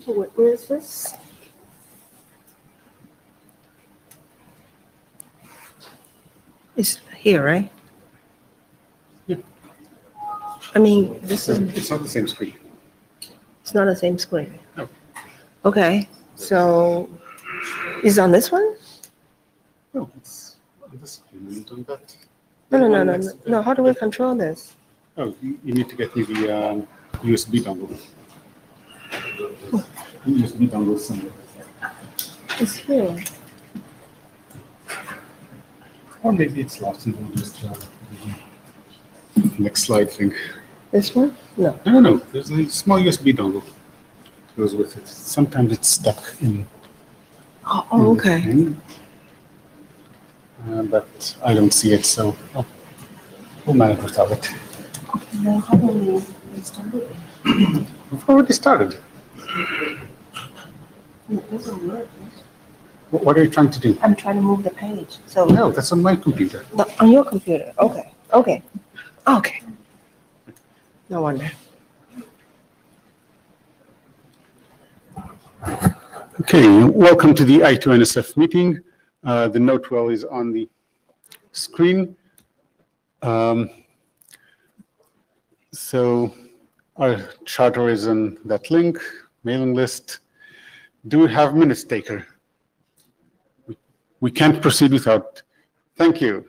Where is this? It's here, right? Yeah. I mean, this is. It's not the same screen. It's not the same screen. No. Okay, so is it on this one? No, it's on this screen. Doing that. No. How do we control this? Oh, you need to get me the USB dongle. USB dongle somewhere. It's here. Or maybe it's lost and we'll just next slide thing. This one? No. No. There's a small USB dongle that goes with it. Sometimes it's stuck in. Oh, okay. Thing. But I don't see it, so we'll manage without it. Okay, then how do we start it? We've already started. It doesn't work. What are you trying to do? I'm trying to move the page. So No, that's on my computer. on your computer. Okay. No wonder. Okay, welcome to the I2NSF meeting. The note well is on the screen. So our charter is on that link, mailing list. Do we have minutes taker? We can't proceed without. Thank you.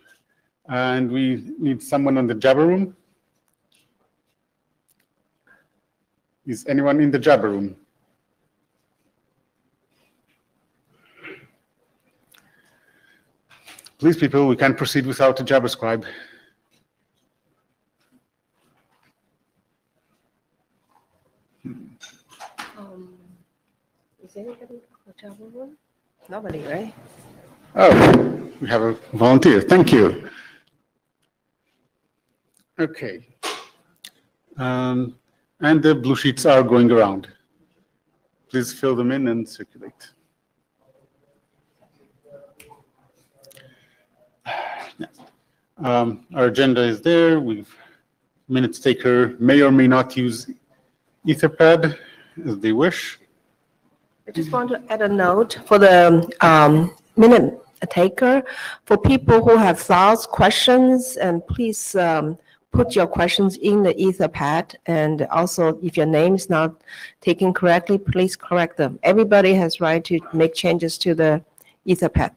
And we need someone on the Jabber room. Is anyone in the Jabber room? Please, people, we can't proceed without a Jabber scribe. Is anybody in the Jabber room? Nobody, right? Oh, we have a volunteer. Thank you. Okay. And the blue sheets are going around. Please fill them in and circulate. Our agenda is there. Minutes taker may or may not use Etherpad as they wish. I just want to add a note for the minute taker. For people who have thoughts, questions, and please put your questions in the Etherpad. And also, if your name is not taken correctly, please correct them. Everybody has right to make changes to the Etherpad.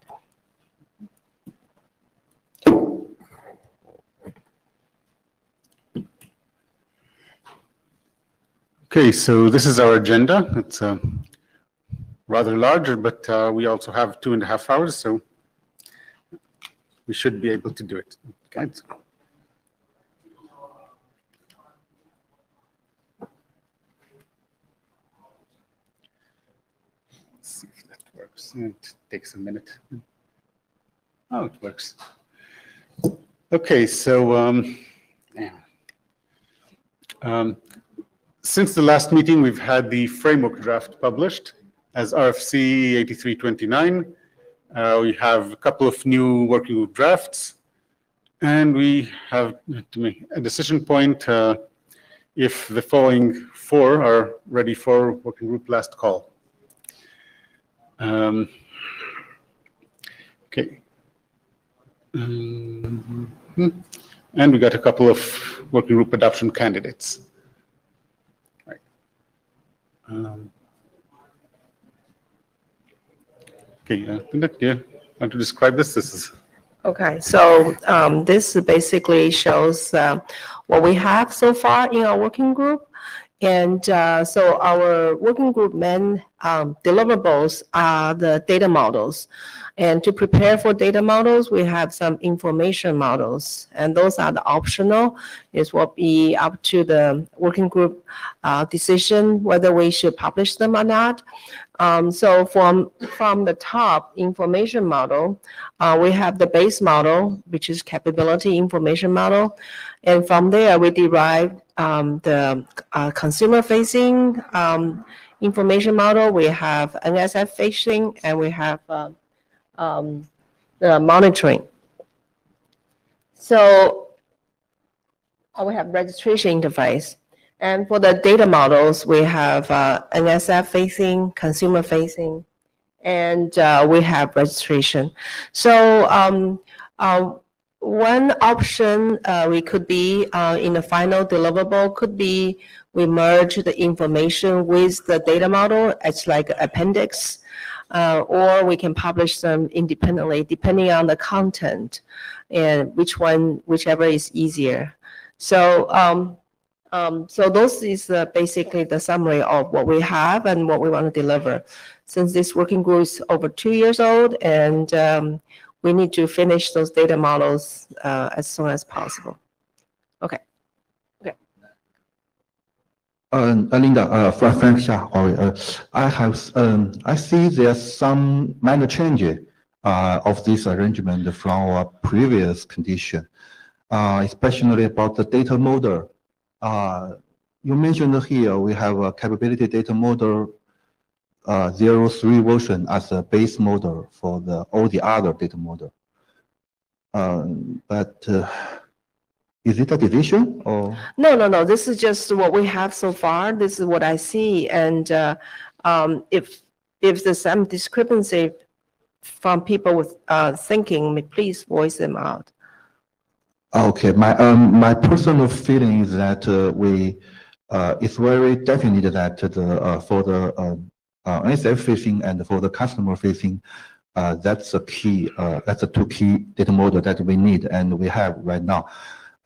Okay, so this is our agenda. It's rather larger, but we also have 2.5 hours, so we should be able to do it. Okay. Let's see if that works. It takes a minute. Oh, it works. Okay, so since the last meeting, we've had the framework draft published as RFC 8329. We have a couple of new working group drafts, and we have to make a decision point if the following 4 are ready for working group last call. Okay. And we got a couple of working group adoption candidates. Okay, you want to describe this? This is Okay, so this basically shows what we have so far in our working group. And so our working group main deliverables are the data models. And to prepare for data models, we have some information models. And those are the optional. It will be up to the working group decision whether we should publish them or not. So from the top information model, we have the base model, which is capability information model. And from there, we derive the consumer-facing information model. We have NSF-facing, and we have the monitoring. So we have registration interface. And for the data models, we have NSF facing, consumer facing, and we have registration. So one option we could be in the final deliverable could be we merge the information with the data model as like appendix, or we can publish them independently depending on the content and whichever is easier. So so those is basically the summary of what we have and what we want to deliver. Since this working group is over 2 years old, and we need to finish those data models as soon as possible. Okay. Okay. Linda, Frank Xia, I see there's some minor change of this arrangement from our previous condition, especially about the data model. You mentioned here we have a capability data model 03 version as a base model for all the other data model. But is it a division or? No. This is just what we have so far. This is what I see. And if there's some discrepancy from people with thinking, please voice them out. Okay, my personal feeling is that it's very definite that for the NSF facing and for the customer facing, that's a key. That's the two key data model that we need and we have right now.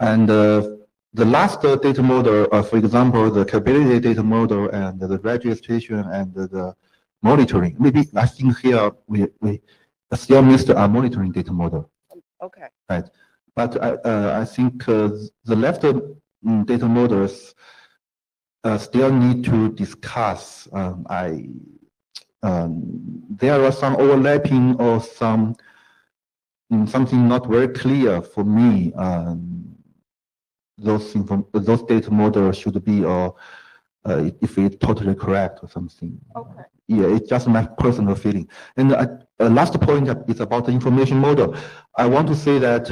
And the last data model, for example, the capability data model and the registration and the monitoring. Maybe I think here we still missed a monitoring data model. Okay. Right. But I think the left data models still need to discuss. There are some overlapping or something not very clear for me. Those data models should be, if it's totally correct or something. Okay. Yeah, it's just my personal feeling. And last point is about the information model. I want to say that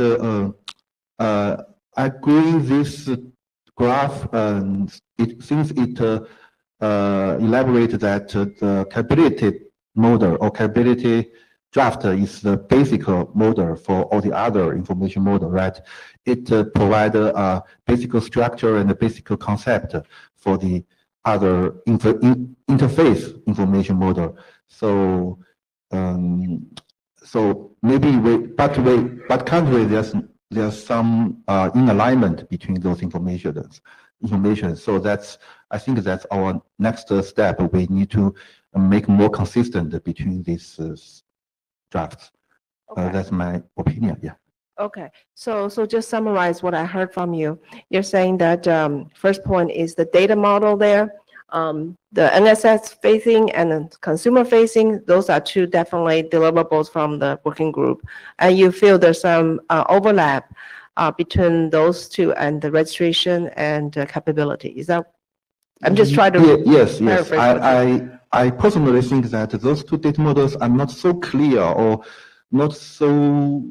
I agree this graph, since it elaborates that the capability model or capability draft is the basic model for all the other information model, right? It provides a basic structure and a basic concept for the other interface information model. So so maybe but currently there's some in alignment between those information. So I think that's our next step. We need to make more consistent between these drafts. Okay. That's my opinion. Yeah. Okay, so just summarize what I heard from you. You're saying that first point is the data model there, the NSF facing and the consumer facing, those are two definitely deliverables from the working group. And you feel there's some overlap between those two and the registration and capability. Is that, I'm just trying to Yes. I personally think that those two data models are not so clear or not so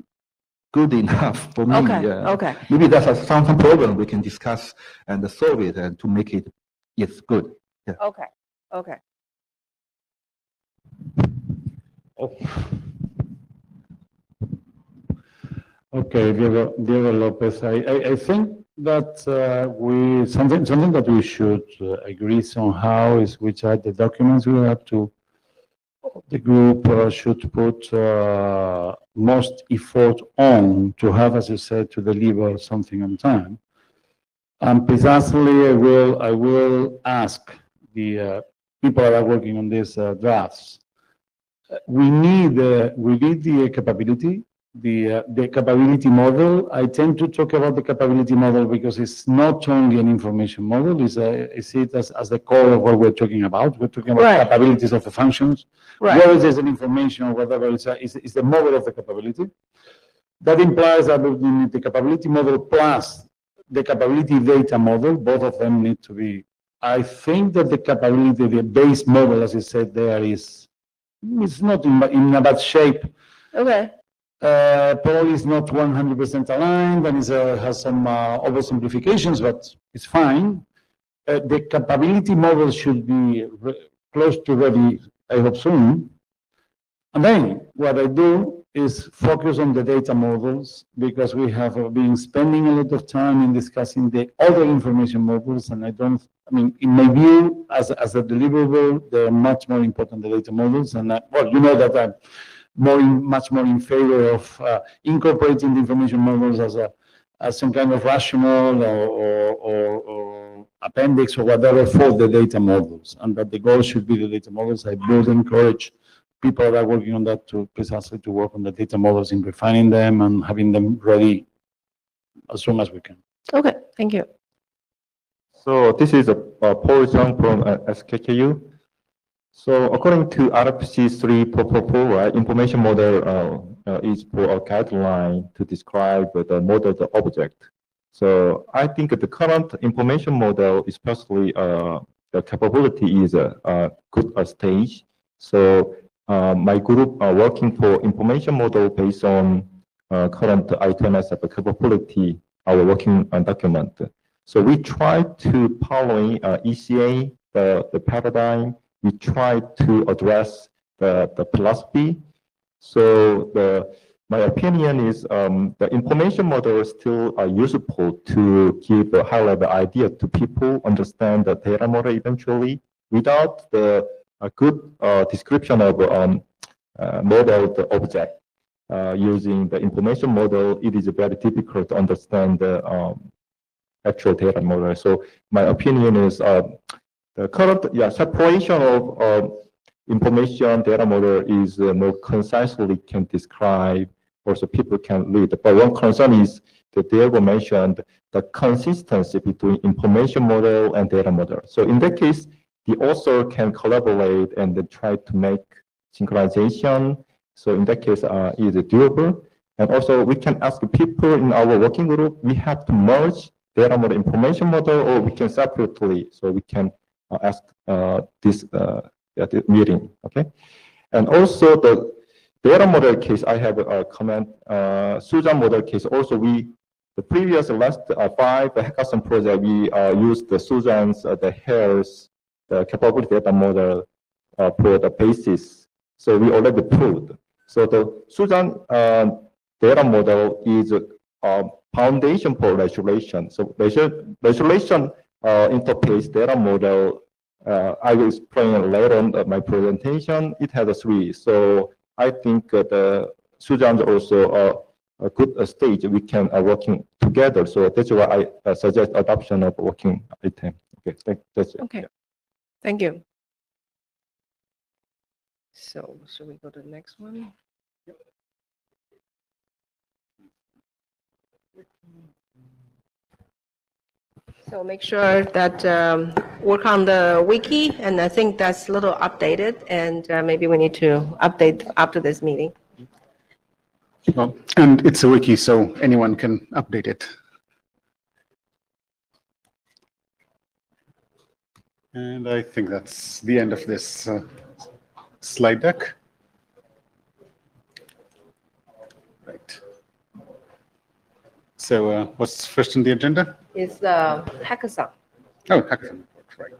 good enough for me. Okay, okay. Maybe that's some problem we can discuss and solve it and to make it good. Yeah. Okay. Okay, Diego Lopez. I think that something that we should agree somehow is which are the documents we have to. The group should put most effort on to have, as you said, to deliver something on time. And precisely, I will ask the people that are working on these drafts. We need the capability. The capability model. I tend to talk about the capability model because it's not only an information model. It's it as the core of what we're talking about. We're talking about Right. capabilities of the functions. Right. Whether there's an information or whatever, it's the model of the capability. That implies that we need the capability model plus the capability data model. Both of them need to be. I think that the capability, the base model, as you said, there it's not in a bad shape. Okay. Probably it's not 100% aligned and has some oversimplifications, but it's fine. The capability model should be close to ready, I hope soon. And then what I do is focus on the data models, because we have been spending a lot of time in discussing the other information models, and in my view, as a deliverable, they're much more important than data models. And well, you know that I'm much more in favor of incorporating the information models as some kind of rational or appendix or whatever for the data models, and that the goal should be the data models. I would encourage people that are working on that to precisely to work on the data models in refining them and having them ready as soon as we can. Okay, thank you. So this is a Paul Zhang from SKKU. So according to RFC 3.4, right, information model is for a guideline to describe the model, the object. So I think the current information model, especially the capability, is a good stage. So my group are working for information model based on current I2NSF capability, our working document. So we try to follow ECA, the paradigm. We try to address the philosophy. So my opinion is the information model is still useful to give a high-level idea to people, understand the data model eventually. Without a good description of model, the object, using the information model, it is very difficult to understand the actual data model. So my opinion is the current separation of information data model is more concisely can describe, also people can read. But one concern is that Diego mentioned the consistency between information model and data model. So in that case, the author can collaborate and then try to make synchronization. So in that case, it is doable. And also we can ask people in our working group, we have to merge data model, information model, or we can separately. So we can ask this at the meeting, okay? And also the data model case, I have a comment. Susan model case, also the previous last 5 hackathon project, we used the Susan's, the Hare's, the capability data model for the basis. So we already proved. So the Susan data model is a foundation for resolution. So resolution interface data model, I will explain later on my presentation. It has 3. So I think the Susan is also a good stage we can working together. So that's why I suggest adoption of working item. Okay, that's it. Okay, Yeah. thank you. So should we go to the next one? So make sure that work on the wiki, and I think that's a little updated, and maybe we need to update after this meeting. Well, and it's a wiki, so anyone can update it. And I think that's the end of this slide deck. Right. So what's first on the agenda? It's the hackathon. Oh, hackathon, right.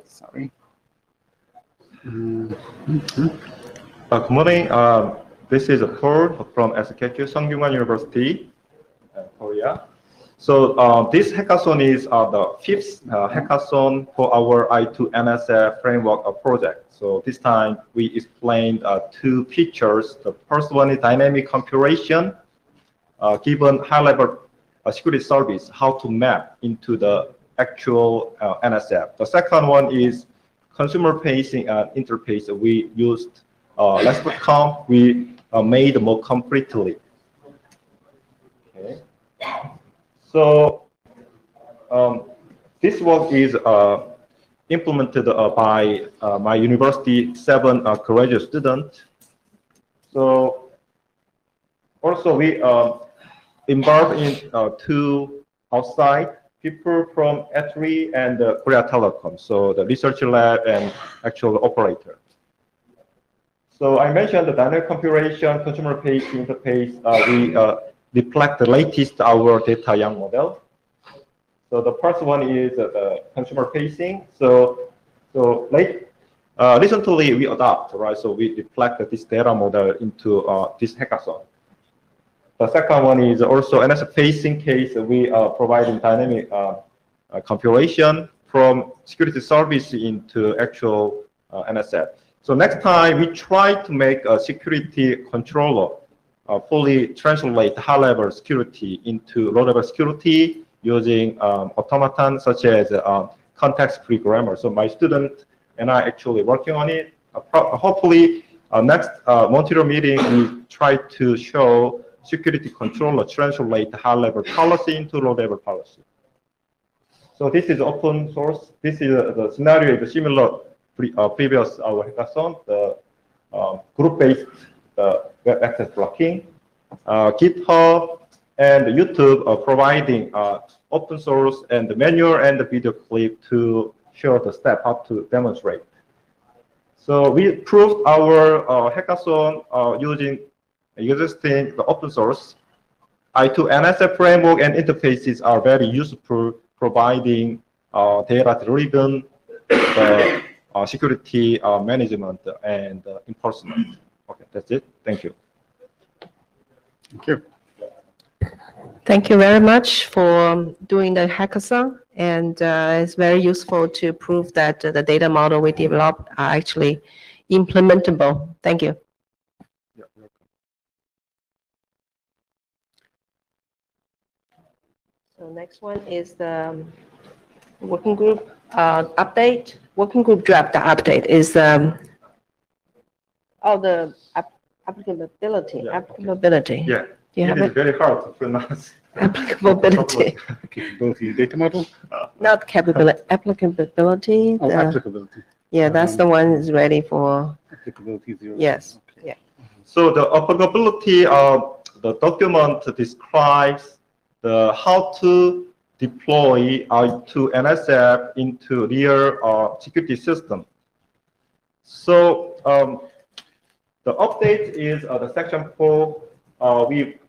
Sorry. Good morning. This is Paul from SKKU Sungkyunkwan University, Korea. So this hackathon is the 5th hackathon for our I2NSF framework project. So this time we explained 2 features. The first one is dynamic configuration, given high-level security service, how to map into the actual NSF. The second one is consumer-facing interface. We used less.com. We made more completely. Okay. So this work is implemented by my university 7 graduate students. So also we involved in 2 outside people from E3 and Korea Telecom. So the research lab and actual operator. So I mentioned the dynamic configuration, consumer page interface. We reflect the latest our data young model. So the first one is the consumer facing. So recently we adopt, right? So we reflect this data model into this hackathon. The second one is also NSF facing case. We are providing dynamic configuration from security service into actual NSF. So next time we try to make a security controller fully translate high-level security into low-level security using automaton such as context-free grammar. So my student and I actually working on it. Hopefully, next Montreal meeting we try to show security controller translate high-level policy into low-level policy. So this is open source. This is the scenario is similar previous our hackathon, the group-based web access blocking, GitHub and YouTube are providing open source and the manual and the video clip to show the step how to demonstrate. So we proved our hackathon using existing the open source. I2NSF framework and interfaces are very useful, providing data-driven security management and enforcement. Okay, that's it. Thank you. Thank you. Thank you very much for doing the hackathon, and it's very useful to prove that the data model we developed are actually implementable. Thank you. Yeah, so next one is the working group update. Working group draft update is the applicability. Yeah, applicability. Yeah, Do you have it is it? very hard to pronounce. Applicability. Capability data model? Not capability. Applicability. Oh, the- applicability. Yeah, that's the one is ready for. Applicability 0. Yes. Okay. Yeah. So the applicability of the document describes the how to deploy I2NSF into real security system. So the update is the section 4. We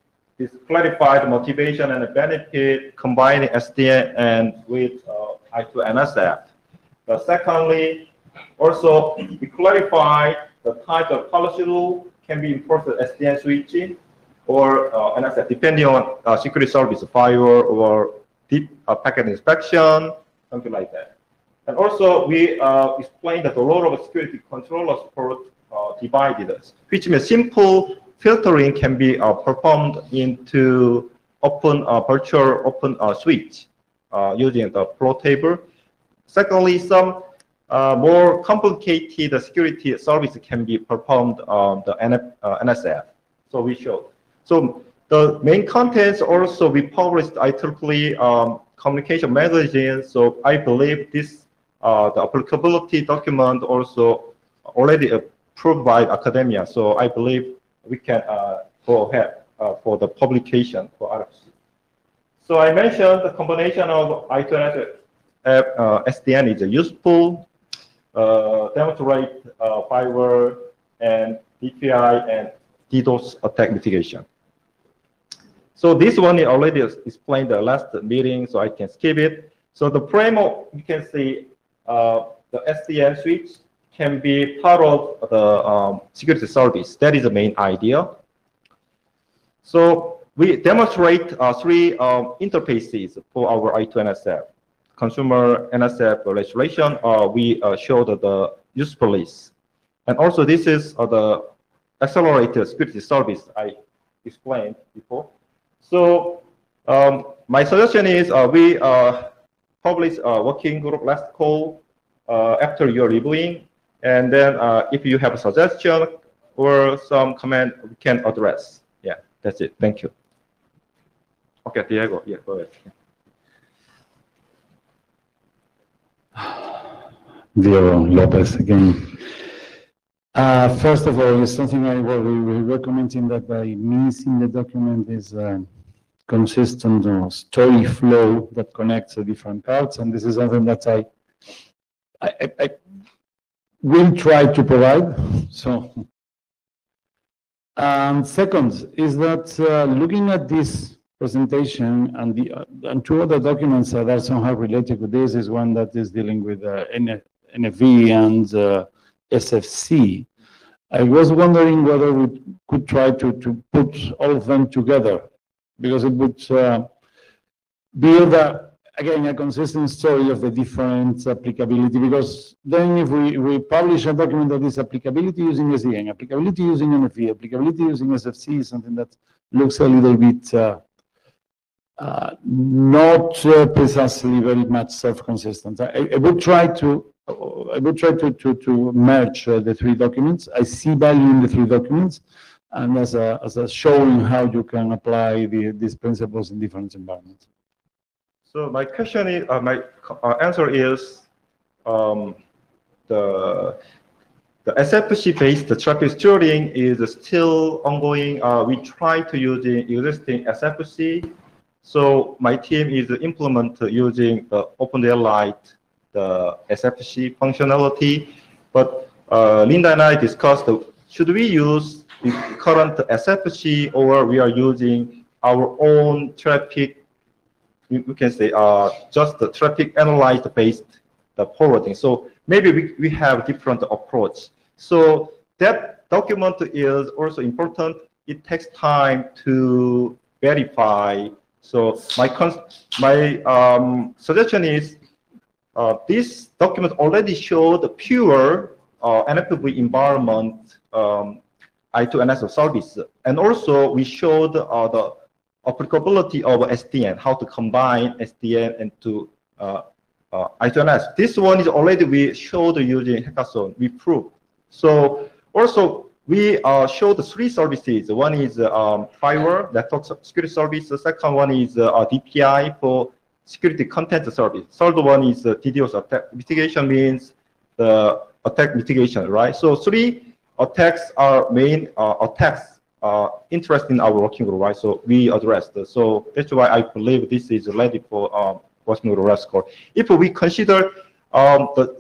clarified the motivation and the benefit combining SDN and with I2NSF. Secondly, also we clarified the type of policy rule can be enforced with SDN switching or NSF, depending on security service, firewall or deep packet inspection, something like that. And also we explained that the role of security controller support divided, which means simple filtering can be performed into open virtual open switch using the flow table. Secondly, some more complicated security service can be performed on the NSF. So we showed. So the main contents also we published IEEE communication magazine. So I believe this the applicability document also already approved by academia. So I believe we can go ahead for the publication for RFC. So I mentioned the combination of I2NSF SDN is useful, demonstrate firewall and DPI and DDoS attack mitigation. So this one is already explained the last meeting, so I can skip it. So the framework, you can see the SDN switch can be part of the security service. That is the main idea. So we demonstrate 3 interfaces for our I2NSF. Consumer NSF registration, we showed the usefulness. And also this is the accelerated security service I explained before. So my suggestion is we publish a working group last call after your reviewing. And then if you have a suggestion or some comment, we can address. Yeah, that's it. Thank you. Okay, Diego, yeah, go ahead. Diego Lopez again. First of all, it's something we were commenting that I miss in the document is consistent story flow that connects the different parts, and this is something that I will try to provide. So And second is that looking at this presentation and two other documents that are somehow related to this is one that is dealing with NFV and SFC. I was wondering whether we could try to put all of them together, because it would build again a consistent story of the different applicability, because then if we publish a document that is applicability using SDN, applicability using NFV, applicability using SFC, something that looks a little bit not precisely very much self-consistent. I would try to merge the three documents. I see value in the three documents, and as a showing how you can apply these principles in different environments. So my question is, my answer is, the SFC-based traffic steering is still ongoing. We try to use the existing SFC. So my team is implement using the OpenDaylight, the SFC functionality. But Linda and I discussed, should we use the current SFC, or we are using our own traffic, we can say just the traffic analyzed based the forwarding. So maybe we have different approach. So that document is also important. It takes time to verify. So my suggestion is this document already showed the pure NFV environment I2NSF service, and also we showed the applicability of SDN, how to combine SDN into I2NS. This one is already we showed using hackathon, we proved. So also we showed three services. One is firewall, network security service. The second one is DPI for security content service. Third one is DDoS attack mitigation, means the attack mitigation, right? So three attacks are main attacks interest in our working group, right? So we addressed. So that's why I believe this is ready for working group REST. If we consider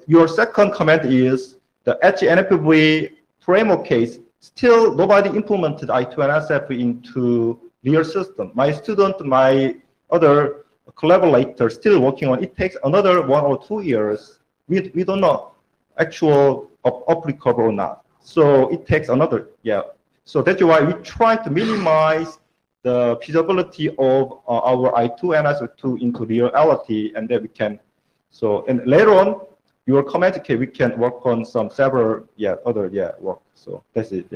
your second comment is the HNFV framework case, still nobody implemented I2NSF into real system. My student, my other collaborators still working on it. It takes another 1 or 2 years. We don't know actual applicable or not. So it takes another, yeah. So that's why we try to minimize the feasibility of our I2NSF2 into reality, and then we can, so, and later on, your comment, okay, we can work on some several, other work. So that's it,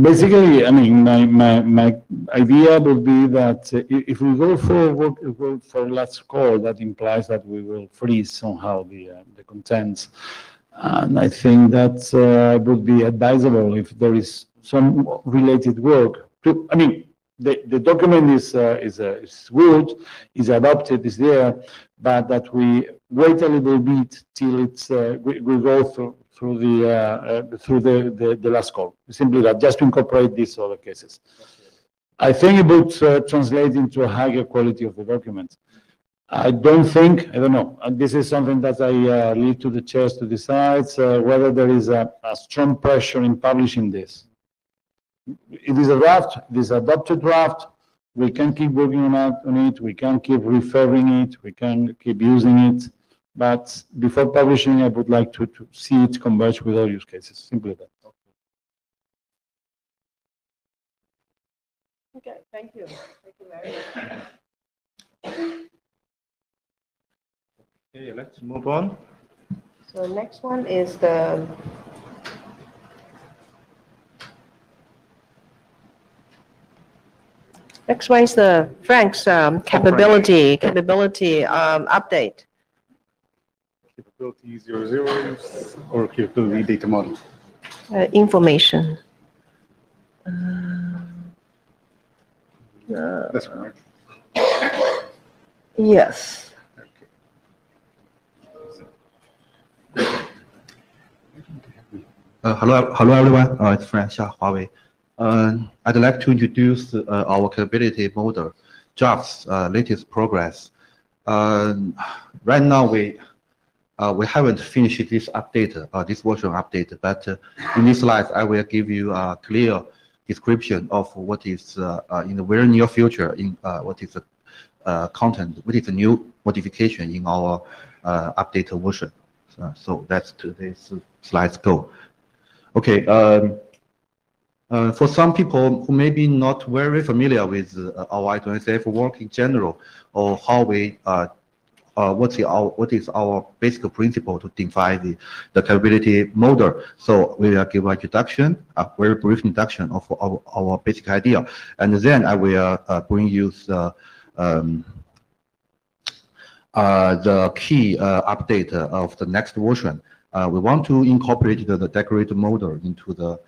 Basically, I mean, my idea would be that if we go for last call, that implies that we will freeze somehow the contents. And I think that would be advisable if there is some related work. I mean, the document is good, is adopted, is there, but that we wait a little bit till it's we go through the last call. Simply that, just to incorporate these other cases. I think it would translate into a higher quality of the document. I don't know, and this is something that I leave to the chairs to decide whether there is a strong pressure in publishing this. It is a draft, it is adopted draft, we can keep working on it, we can keep referring it, we can keep using it, but before publishing, I would like to see it converge with all use cases, simply that. Okay, thank you. Thank you very much. Okay, let's move on. So next one is the Frank's capability update. Capability 00 or capability data model? Information. That's correct. Yes. Hello everyone. It's Frank Xia, Huawei. I'd like to introduce our capability model, drafts, latest progress. Right now, we haven't finished this update, this version update, but in this slide, I will give you a clear description of what is in the very near future, in what is the content, what is the new modification in our updated version. So that's today's slides go. Okay. For some people who may be not very familiar with our I2NSF work in general, or how we what is our basic principle to define the capability model. So we will give an introduction, a very brief introduction of our basic idea, and then I will bring you the key update of the next version. We want to incorporate the decorated model into the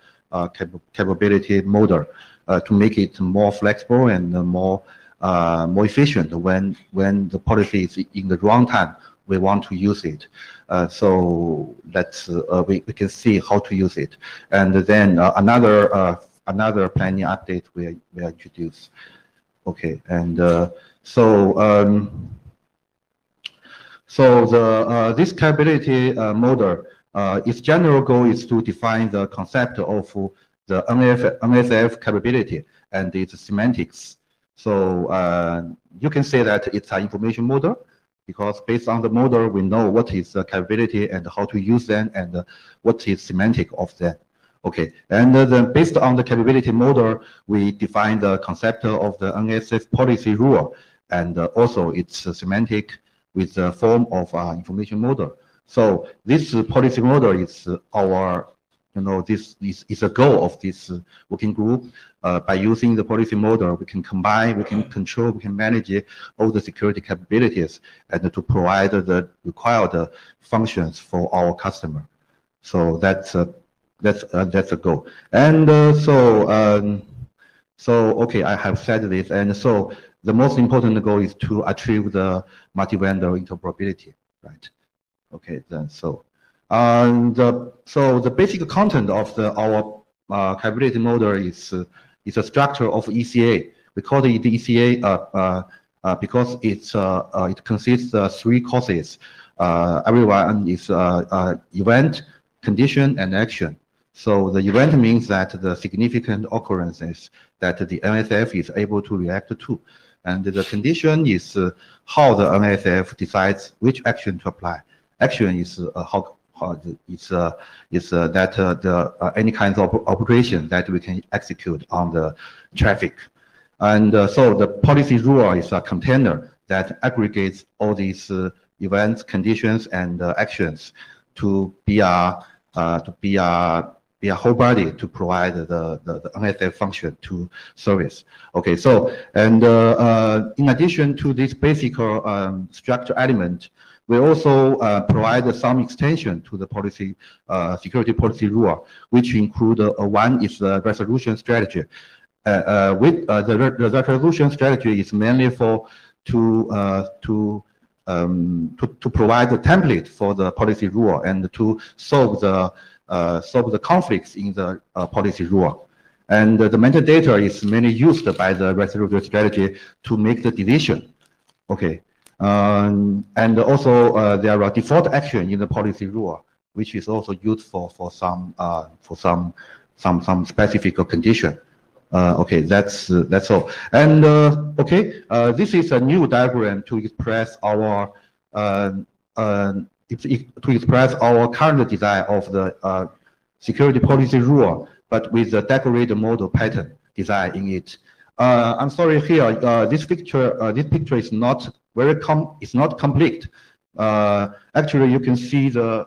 capability model to make it more flexible and more efficient when the policy is in the runtime. We want to use it, so that's we can see how to use it, and then another planning update we introduce. Okay, and this capability model, its general goal is to define the concept of the NSF capability and its semantics. So you can say that it's an information model, because based on the model, we know what is the capability and how to use them and what is semantic of them. Okay, and then based on the capability model, we define the concept of the NSF policy rule and also its semantic with the form of information model. So this policy model is our, this is a goal of this working group. By using the policy model, we can combine, we can control, we can manage all the security capabilities and to provide the required functions for our customer. So that's a goal. And okay, I have said this, and so the most important goal is to achieve the multi-vendor interoperability, right? Okay, then so the basic content of our capability model is a structure of ECA. We call it the ECA because it consists of 3 courses. Everyone is event, condition, and action. So the event means that the significant occurrences that the NSF is able to react to. And the condition is how the NSF decides which action to apply. Action is any kind of operation that we can execute on the traffic. And so the policy rule is a container that aggregates all these events, conditions, and actions to be a whole body to provide the NSF function to service. Okay, so and in addition to this basic structure element, we also provide some extension to the policy security policy rule, which include one is the resolution strategy. With the resolution strategy is mainly to provide the template for the policy rule and to solve the conflicts in the policy rule. And the metadata is mainly used by the resolution strategy to make the decision. Okay. And also there are default action in the policy rule, which is also used for some specific condition. Okay, that's all. And okay, this is a new diagram to express our current design of the security policy rule, but with the decorated model pattern design in it. I'm sorry here, this picture is not it's not complete. Actually, you can see the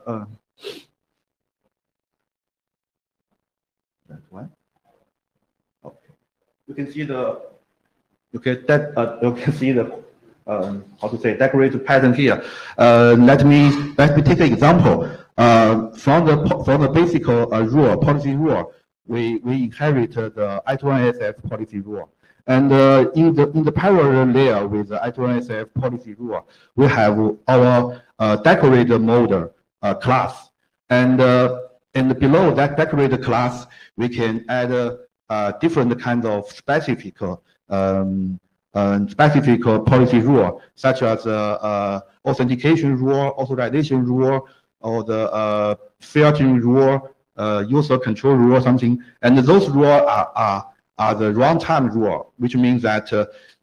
that one. Okay, you can see the you can see the how to say decorated pattern here. Let me take an example. From the basic rule, policy rule, we inherited the I2NSF policy rule. And in the parallel layer with the I2NSF policy rule, we have our decorated model class. And below that decorated class, we can add different kinds of specific specific policy rule, such as authentication rule, authorization rule, or the filtering rule, user control rule, or something. And those rules are the runtime rule, which means that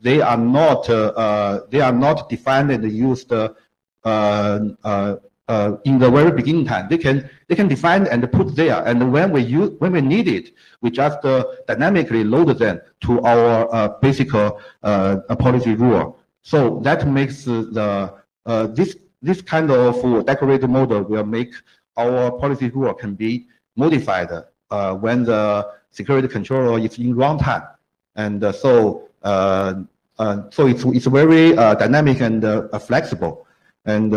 they are not defined and used in the very beginning time. They can define and put there, and when we need it, we just dynamically load them to our basic policy rule. So that makes this kind of decorated model will make our policy rule can be modified when the security controller is in runtime, and so it's very dynamic and flexible. And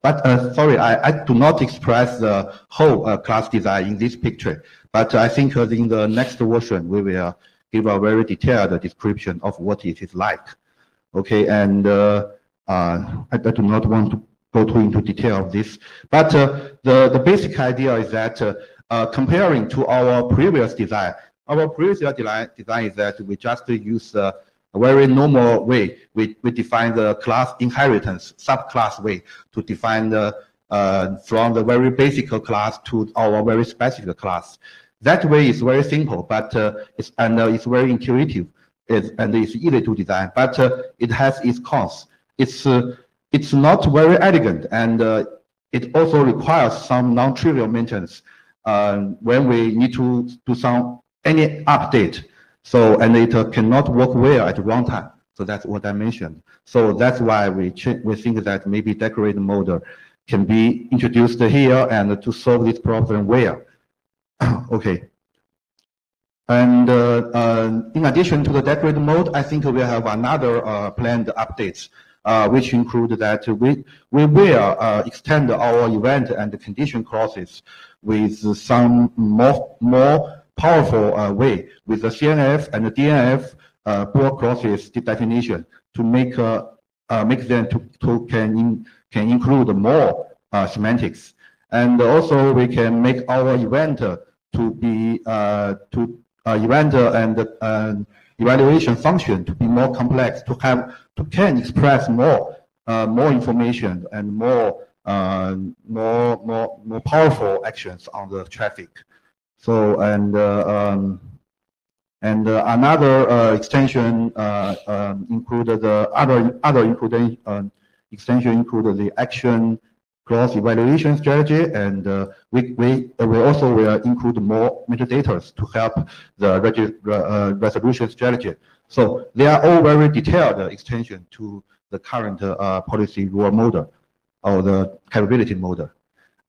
but sorry, I do not express the whole class design in this picture. But I think in the next version we will give a very detailed description of what it is like. Okay, and I do not want to go too into detail of this. But the basic idea is that comparing to our previous design is that we just use a very normal way. We define the class inheritance subclass way to define the from the very basic class to our very specific class. That way is very simple, but it's very intuitive, and it's easy to design. But it has its cons. It's not very elegant, and it also requires some non-trivial maintenance when we need to do any update. So, and it cannot work well at runtime. So that's what I mentioned. So that's why we think that maybe decorated mode can be introduced here and to solve this problem well. Okay. And in addition to the decorated mode, I think we have another planned updates, which include that we will extend our event and condition clauses with some more powerful way with the CNF and the DNF block clauses definition to make them to can include more semantics, and also we can make our event to be event and evaluation function to be more complex, to can express more information and more powerful actions on the traffic. So and another extension included the other included extension included the action clause evaluation strategy, and we also will include more metadata to help the resolution strategy. So they are all very detailed extension to the current policy rule model or the capability model.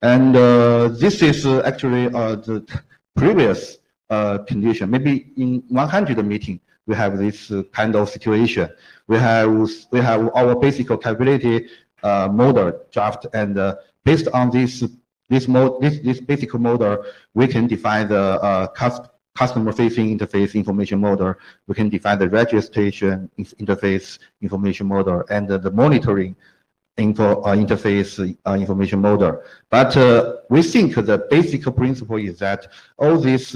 And this is actually the previous condition. Maybe in 100 meeting we have this kind of situation. We have our basic capability model draft, and based on this basic model, we can define the customer-facing interface information model. We can define the registration interface information model and the monitoring interface information model. But we think the basic principle is that all these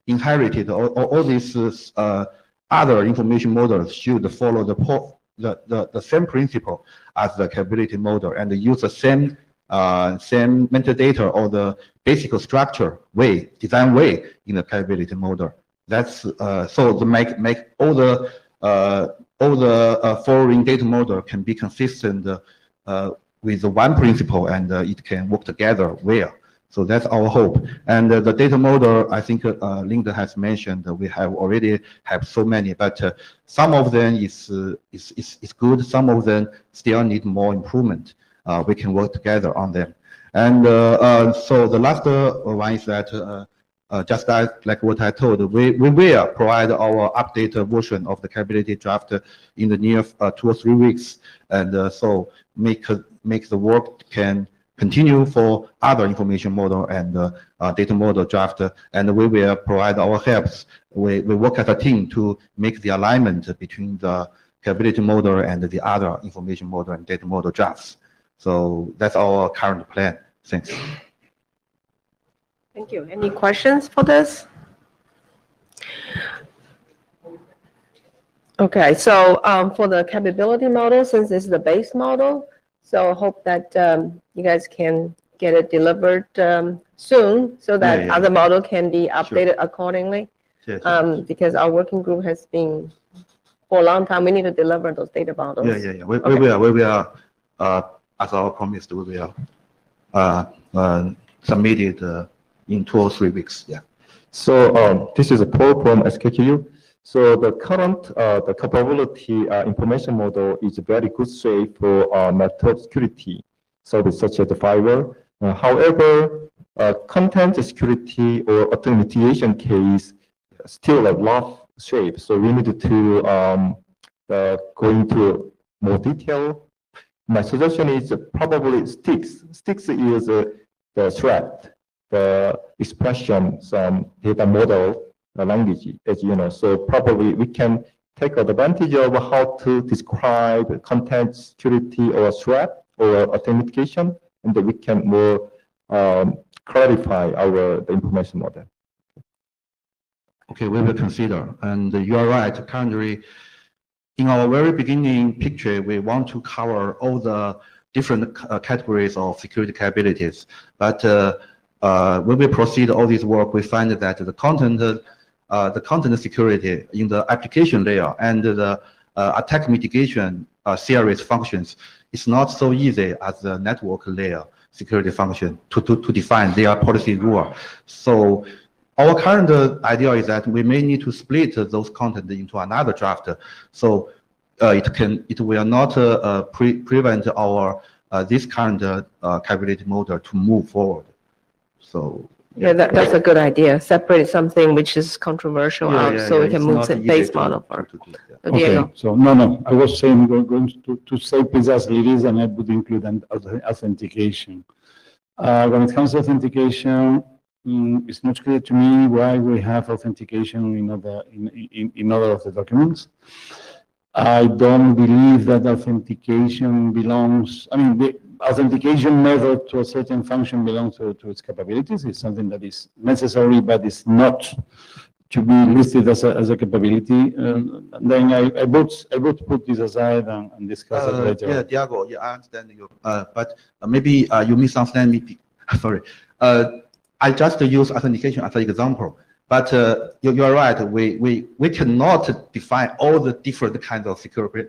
inherited or all these other information models should follow the same principle as the capability model and use the same metadata or the basic structure way, design way in the capability model. That's so to make all the following data model can be consistent with one principle, and it can work together well. So that's our hope. And the data model, I think Linda has mentioned, we have already have so many, but some of them is good. Some of them still need more improvement. We can work together on them. And so the last one is that just like what I told, we will provide our updated version of the capability draft in the near 2 or 3 weeks, and so make the work can continue for other information model and data model draft, and we will provide our helps. We work as a team to make the alignment between the capability model and the other information model and data model drafts. So that's our current plan. Thanks. Thank you. Any questions for this? Okay, so for the capability model, since this is the base model, so hope that you guys can get it delivered soon so that yeah. other model can be updated accordingly. Yes. Because our working group has been, for a long time, we need to deliver those data models. Yeah. We Okay. will, as our promised, we will submit it in 2 or 3 weeks. Yeah. So this is a poll from SKQ. So the current the capability information model is a very good shape for network security service such as the firewall. However, content security or authentication case still a rough shape. So we need to go into more detail. My suggestion is probably sticks. Sticks is the threat, the expression, some data model language, as you know. So probably we can take advantage of how to describe content security or threat or authentication, and then we can more clarify the information model. Okay, we will consider. And you are right. Currently, in our very beginning picture, we want to cover all the different categories of security capabilities. But when we proceed all this work, we find that the content security in the application layer and the attack mitigation series functions is not so easy as the network layer security function to define their policy rule. So our current idea is that we may need to split those content into another draft, so it will not prevent our this current capability model to move forward. So yeah, that's a good idea. Separate something which is controversial out, so we can move to base model for. Okay, so no, I was saying we're going to say precisely it is, and I would include an authentication. When it comes to authentication, it's not clear to me why we have authentication in other of the documents. I don't believe that authentication belongs, I mean, the authentication method to a certain function belongs to its capabilities. It's something that is necessary, but it's not to be listed as a capability. Then I would put this aside and discuss it later. Yeah, Diego, yeah, I understand you. But maybe you misunderstand me. Sorry. I just use authentication as an example. But you are right. We cannot define all the different kinds of security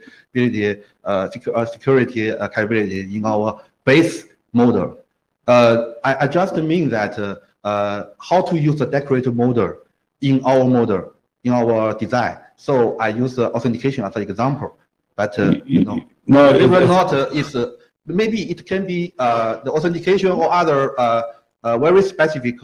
capability in our base model. I just mean that how to use the decorative model in our model, in our design. So I use the authentication as an example. But you know, no, it will not. Maybe it can be the authentication or other very specific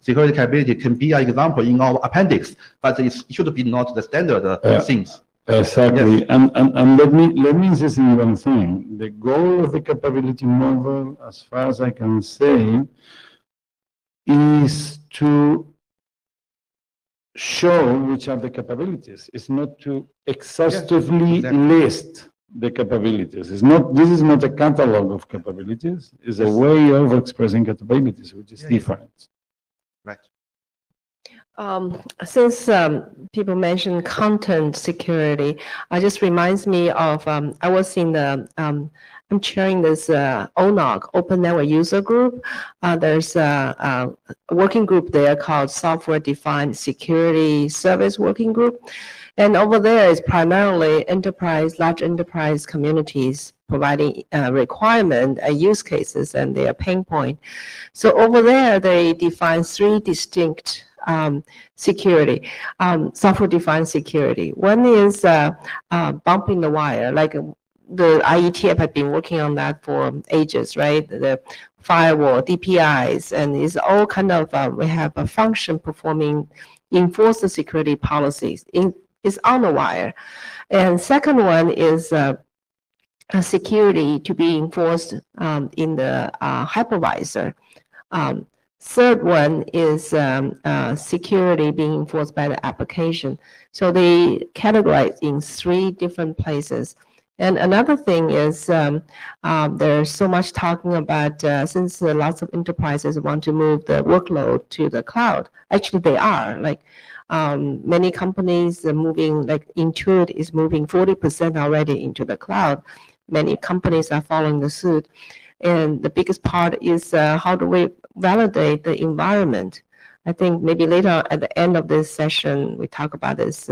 security capability can be an example in our appendix, but it should be not the standard things. Exactly, yes. And let me insist on one thing. The goal of the capability model, as far as I can say, is to show which are the capabilities. It's not to exhaustively list the capabilities. It's not. This is not a catalog of capabilities. It's a way of expressing capabilities, which is different. Right. Since people mentioned content security, it just reminds me of I was in the I'm chairing this ONOC, Open Network User Group. There's a working group there called Software Defined Security Service Working Group. And over there is primarily large enterprise communities providing requirement and use cases and their pain point. So over there, they define 3 distinct security, software-defined security. One is bumping the wire, like the IETF have been working on that for ages, right? The firewall, DPIs, and it's all kind of, we have a function performing, enforce the security policies. Is on the wire. And second one is security to be enforced in the hypervisor. Third one is security being enforced by the application. So they categorize in 3 different places. And another thing is there's so much talking about since lots of enterprises want to move the workload to the cloud. Actually, they are like many companies are moving, like Intuit is moving 40% already into the cloud. Many companies are following the suit. And the biggest part is how do we validate the environment? I think maybe later at the end of this session, we talk about this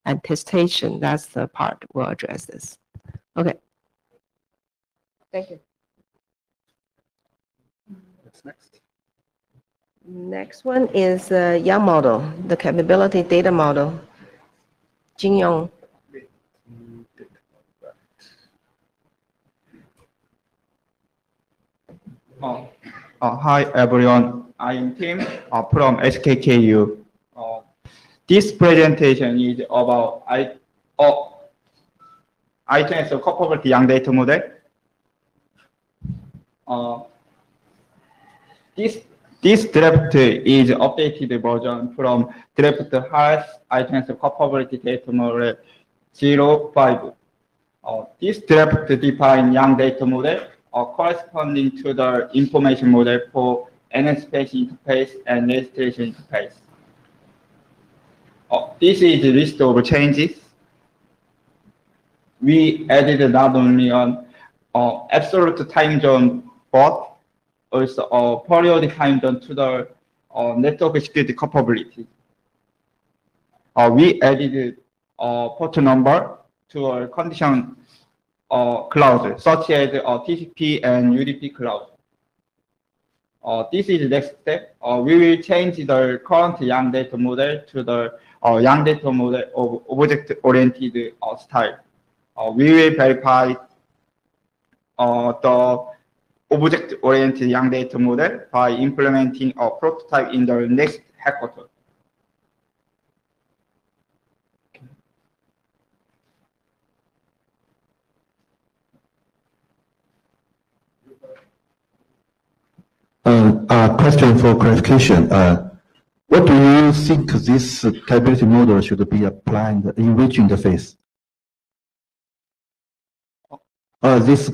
attestation. That's the part we'll address this. Okay. Thank you. What's next? Next one is Yang model, the capability data model. Jin Yong. Hi everyone, I am Tim from SKKU. This presentation is about I2NSF capability young data model. This draft is updated version from draft has I2NSF capability data model 05. This draft defines young data model corresponding to the information model for NSPACE interface and registration interface. This is the list of changes. We added not only an absolute time zone, but also a periodic time zone to the network security capability. We added port number to a condition cloud, such as TCP and UDP cloud. This is the next step. We will change the current young data model to the young data model of object-oriented style. We will verify the object-oriented young data model by implementing a prototype in the next hackathon. Question for clarification. What do you think this capability model should be applied in which interface? This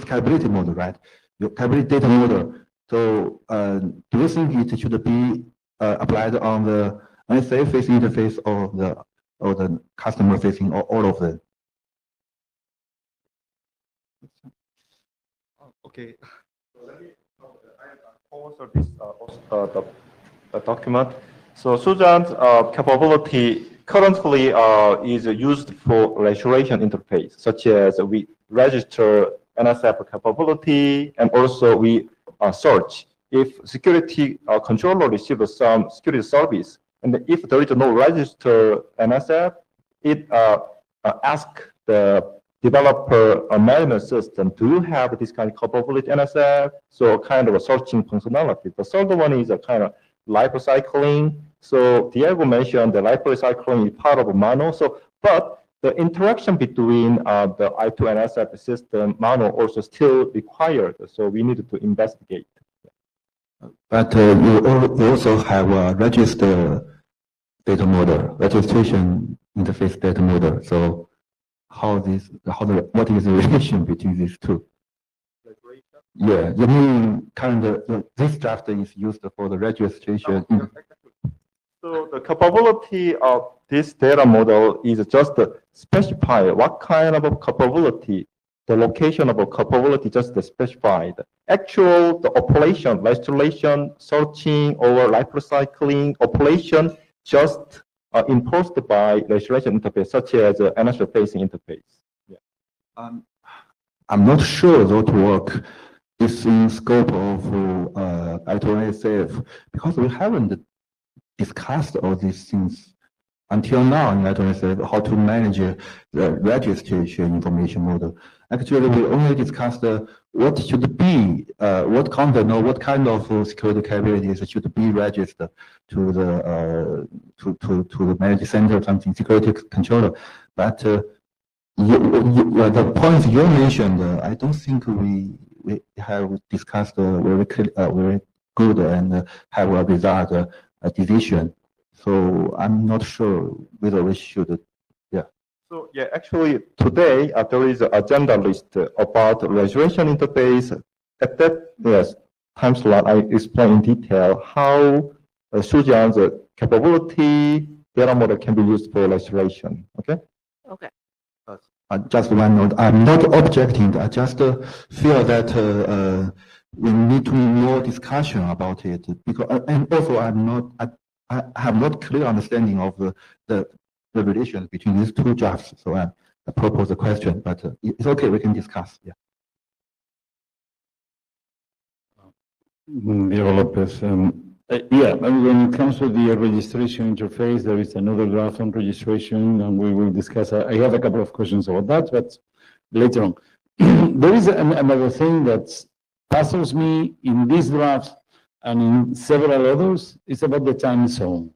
capability model, right? Your capability data model. So, do you think it should be applied on the NSA facing interface or the customer facing, or all of them? Okay. Also, this the document. So Susan's capability currently is used for registration interface, such as we register NSF capability, and also we search if security controller receives some security service, and if there is no register NSF, it asks the developer management system, do you have this kind of capability NSF? So kind of a searching functionality. The third one is a kind of life cycling. So Diego mentioned the life cycling is part of Mano. So, but the interaction between the I2NSF system, Mano also still required. So we need to investigate. But you also have a register data model, registration interface data model. So what is the relation between these two? Yeah, you mean kind of this draft is used for the registration. So the capability of this data model is just specify what kind of a capability, the location of a capability just specified. Actual the operation, restoration, searching, or life cycling operation just imposed by restoration interface, such as NSF facing interface. Yeah. I'm not sure that work is in scope of I2NSF because we haven't discussed all these things until now in I2NSF, how to manage the registration information model. Actually, we only discussed what should be, what content or what kind of security capabilities should be registered to the management center, something security controller. But the points you mentioned, I don't think we have discussed very good and have a result, a decision. So I'm not sure whether we should, yeah. So yeah, actually today there is an agenda list about registration interface. At that time slot, I explain in detail how Sujan's capability data model can be used for registration. Okay. Okay. Just one note. I'm not objecting. I just feel that we need to more discussion about it because, and also I have not clear understanding of the relations between these two drafts. So I propose a question, but it's okay. We can discuss. Yeah. Diego Lopez. Yeah, and when it comes to the registration interface, there is another draft on registration, and we will discuss. I have a couple of questions about that, but later on. There is another thing that puzzles me in this draft and in several others. It's about the time zone.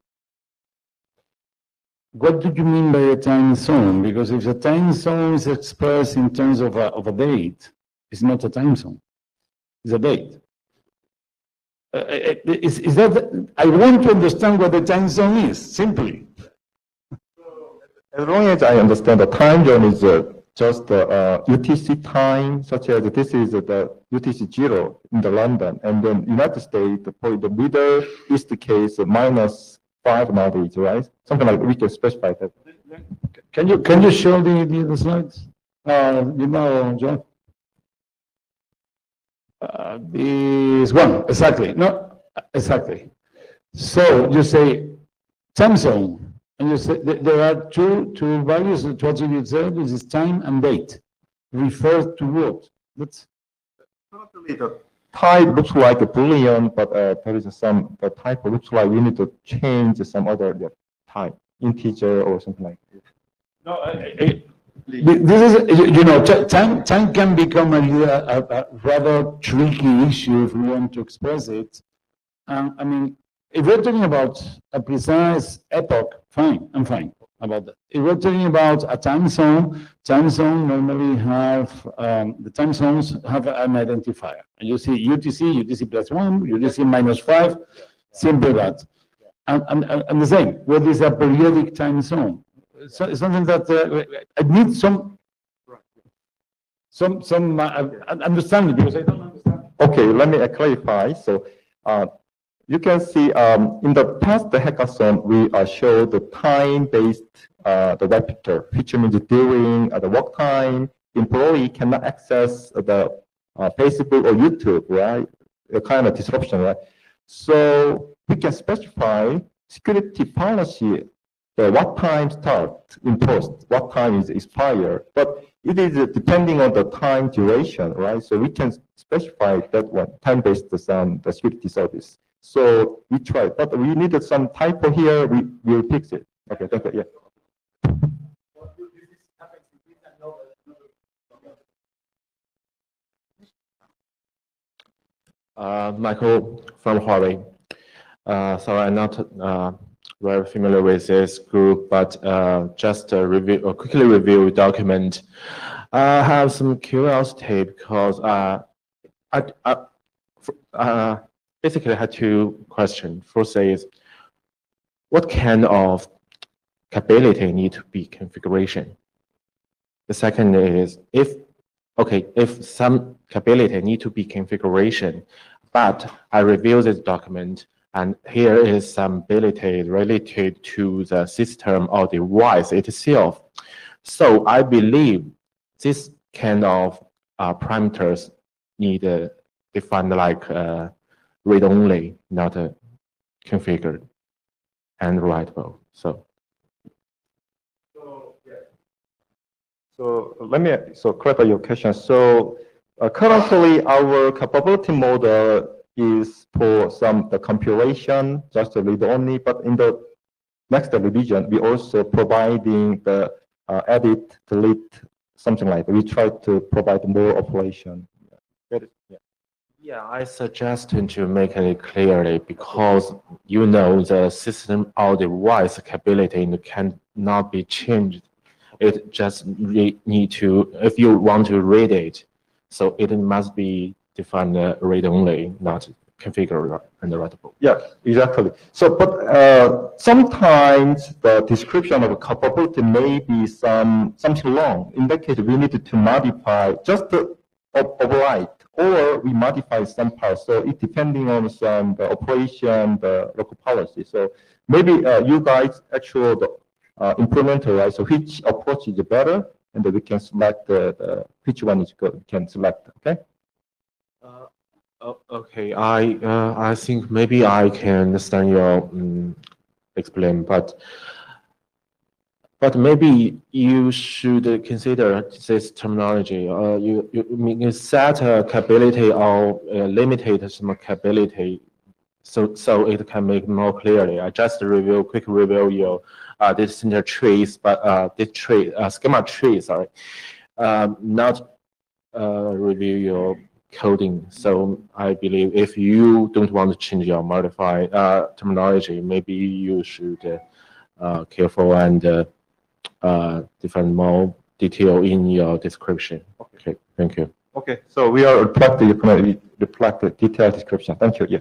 What do you mean by a time zone? Because if a time zone is expressed in terms of a date, it's not a time zone. It's a date. Is that, I want to understand what the time zone is, simply. As long as I understand, the time zone is just UTC time, such as this is the UTC 0 in the London, and then United States, for the Middle East case, -5 nowadays, right? Something like we can specify that. Can you show the slides? You know, John? This one, exactly. No, exactly. So you say time zone, and you say there are two values, two attributes there. This is time and date. Refer to what? That's currently the type looks like a Boolean, but there is the type looks like we need to change some other type, integer or something like that. No, this is, you know, time can become a rather tricky issue if we want to express it. I mean, if we're talking about a precise epoch, fine, I'm fine about that. If we're talking about a time zone normally have, the time zones have an identifier. And you see UTC, UTC +1, UTC -5, simple that. And the same, what is a periodic time zone? So it's something that I need some understanding because I don't understand. Okay, let me clarify. So you can see in the past the hackathon, we showed the time-based the web picture, which means during the work time, employee cannot access the Facebook or YouTube, right? A kind of disruption, right? So we can specify security policy. What time start in post, what time is expire, but it is depending on the time duration, right? So we can specify that one time-based the security service. So we try, but we needed some typo here. We will fix it. Okay, thank you. Yeah. Michael from Huawei. So I'm not very familiar with this group, but just quickly review the document. I have some curiosity because I basically had two questions. First is, what kind of capability need to be configuration? The second is, if some capability need to be configuration, but I review this document, and here is some ability related to the system or device itself. So I believe this kind of parameters need defined like read-only, not configured and writable. So let me clarify your question. So currently our capability model is for the compilation, just the read only, but in the next revision, we also providing the edit, delete, something like that. We try to provide more operation. Yeah, I suggest to make it clearly because you know the system or device capability cannot be changed. It just need to, if you want to read it, so it must be defined read only, not configure and writable. Yeah, exactly. So, but sometimes the description of capability may be something wrong. In that case, we need to modify just the override, or we modify some parts. So it depending on the operation, the local policy. So maybe you guys actually the implementer, right? So which approach is better, and then we can select which one is good. We can select. Okay. Okay, I think maybe I can understand your explain, but maybe you should consider this terminology. You set a capability or limited some capability, so it can make more clearly. I just quick review your this center trees, but this tree schema tree, sorry, not review your coding. So I believe if you don't want to change your modify terminology, maybe you should careful and define more detail in your description. Okay, thank you. Okay, so we are reflect the detailed description. Thank you. Yeah.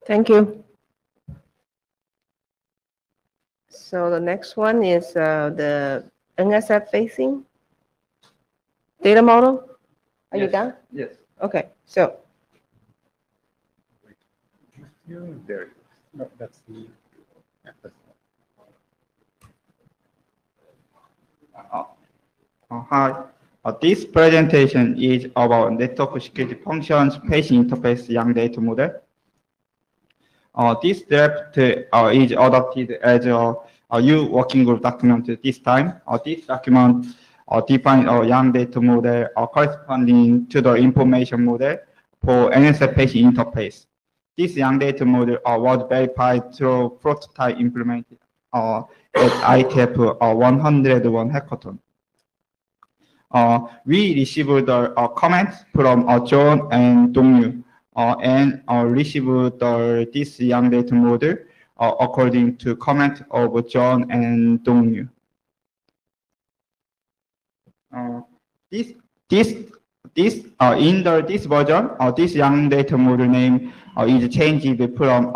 Thank you. So the next one is the NSF facing data model. Are you Yes. done? Yes. Okay, so There. No, that's the. Yeah, that's Hi. This presentation is about network security functions facing interface young data model. This draft is adopted as a new working group document this time. This document defines a young data model corresponding to the information model for NSF facing interface. This young data model was verified through prototype implemented at IETF 101 hackathon. We received the comments from John and Dongyu and received this young data model according to comment of John and Dongyu. This version, this young data model name is changed from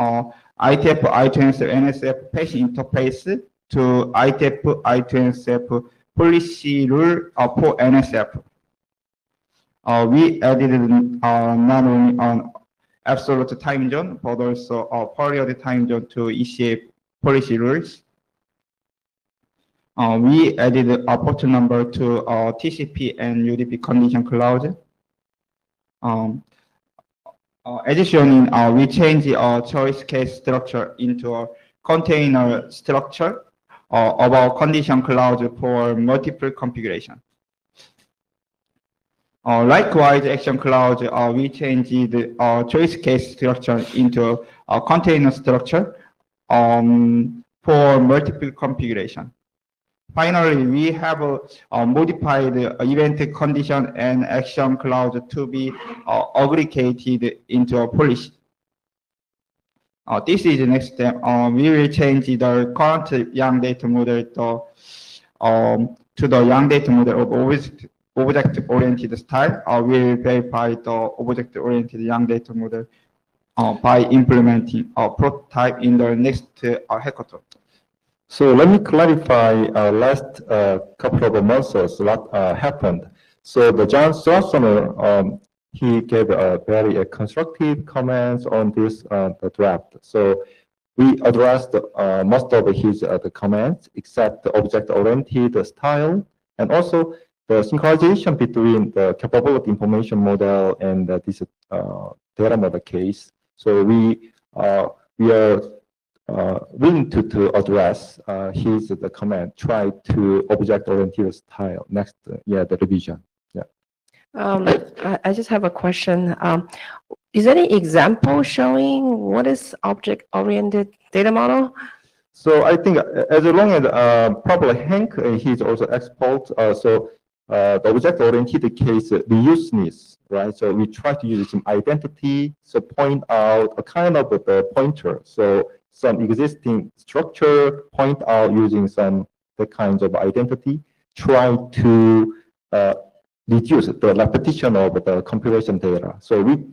IETF I2NSF page interface to IETF I2NSF policy rule for NSF. We added not only an absolute time zone, but also a period time zone to ECA policy rules. We added a port number to TCP and UDP condition clause. Additionally, we changed our choice case structure into a container structure of our condition clause for multiple configuration. Likewise, action clause, we changed the choice case structure into a container structure for multiple configuration. Finally, we have modified the event condition and action clause to be aggregated into a policy. This is the next step. We will change the current young data model to the young data model of object-oriented style. We will verify the object-oriented young data model by implementing a prototype in the next hackathon. So let me clarify last couple of months what happened. So the John Strasser, he gave a very constructive comments on this the draft. So we addressed most of his the comments except the object-oriented style and also the synchronization between the capability information model and this data model case. So we are willing to address his the comment, try to object-oriented style next the revision. Yeah. I just have a question. Is there any example showing what is object-oriented data model? So I think as long as probably Hank, he's also expert. So the object-oriented case, we use this, right? So we try to use some identity, so point out a kind of the pointer. So some existing structure point out using some the kinds of identity, try to reduce the repetition of the computation data. So we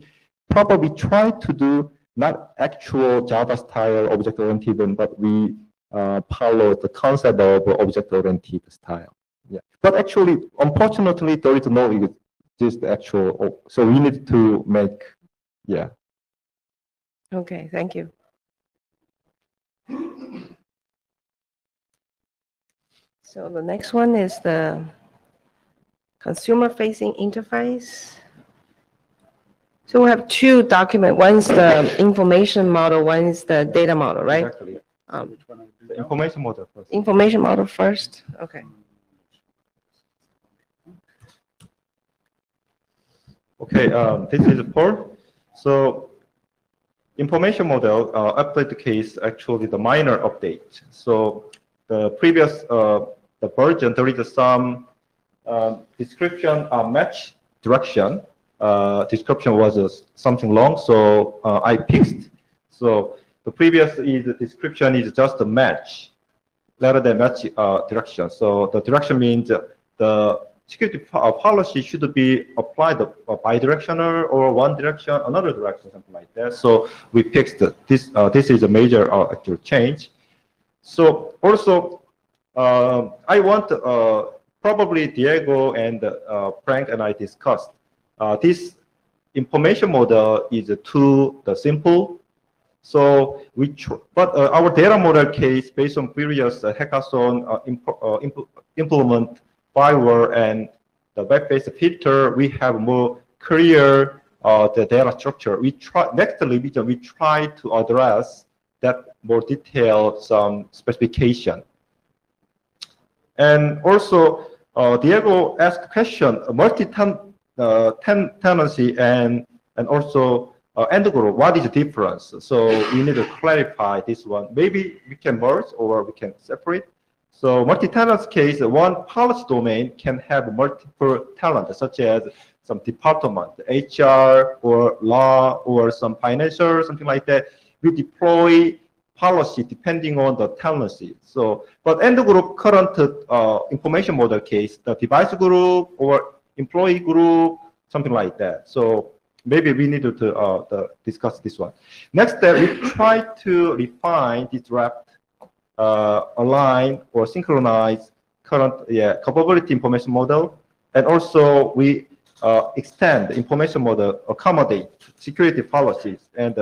probably try to do not actual Java style object-oriented, but we follow the concept of object-oriented style. Yeah, but actually, unfortunately, there is no just actual. So we need to make, yeah. Okay, thank you. So the next one is the consumer-facing interface. So we have two documents. One is the information model, one is the data model, right? Exactly. The information model first. Information model first. Okay. Okay, this is Paul. So information model update case actually the minor update. So the previous the version there is some description match direction. Description was something long, so I fixed. So the previous description is just a match rather than match direction. So the direction means the security policy should be applied bidirectional or one direction, another direction, something like that. So we fixed this. This is a major actual change. So also, I want probably Diego and Frank and I discussed this information model is too simple. So but our data model case based on previous hackathon implement firewall and the web-based filter, we have more clear the data structure. We try next revision we try to address that more detailed some specification. And also Diego asked a question, multi-tenancy and also end group, what is the difference? So we need to clarify this one. Maybe we can merge or we can separate. So multi-tenant case, one policy domain can have multiple talents, such as some department, HR or law or some financial, something like that. We deploy policy depending on the tenancy. So, but end group current information model case, the device group or employee group, something like that. So maybe we need to discuss this one. Next step, we try to refine this draft, align or synchronize current capability information model, and also we extend the information model, accommodate security policies and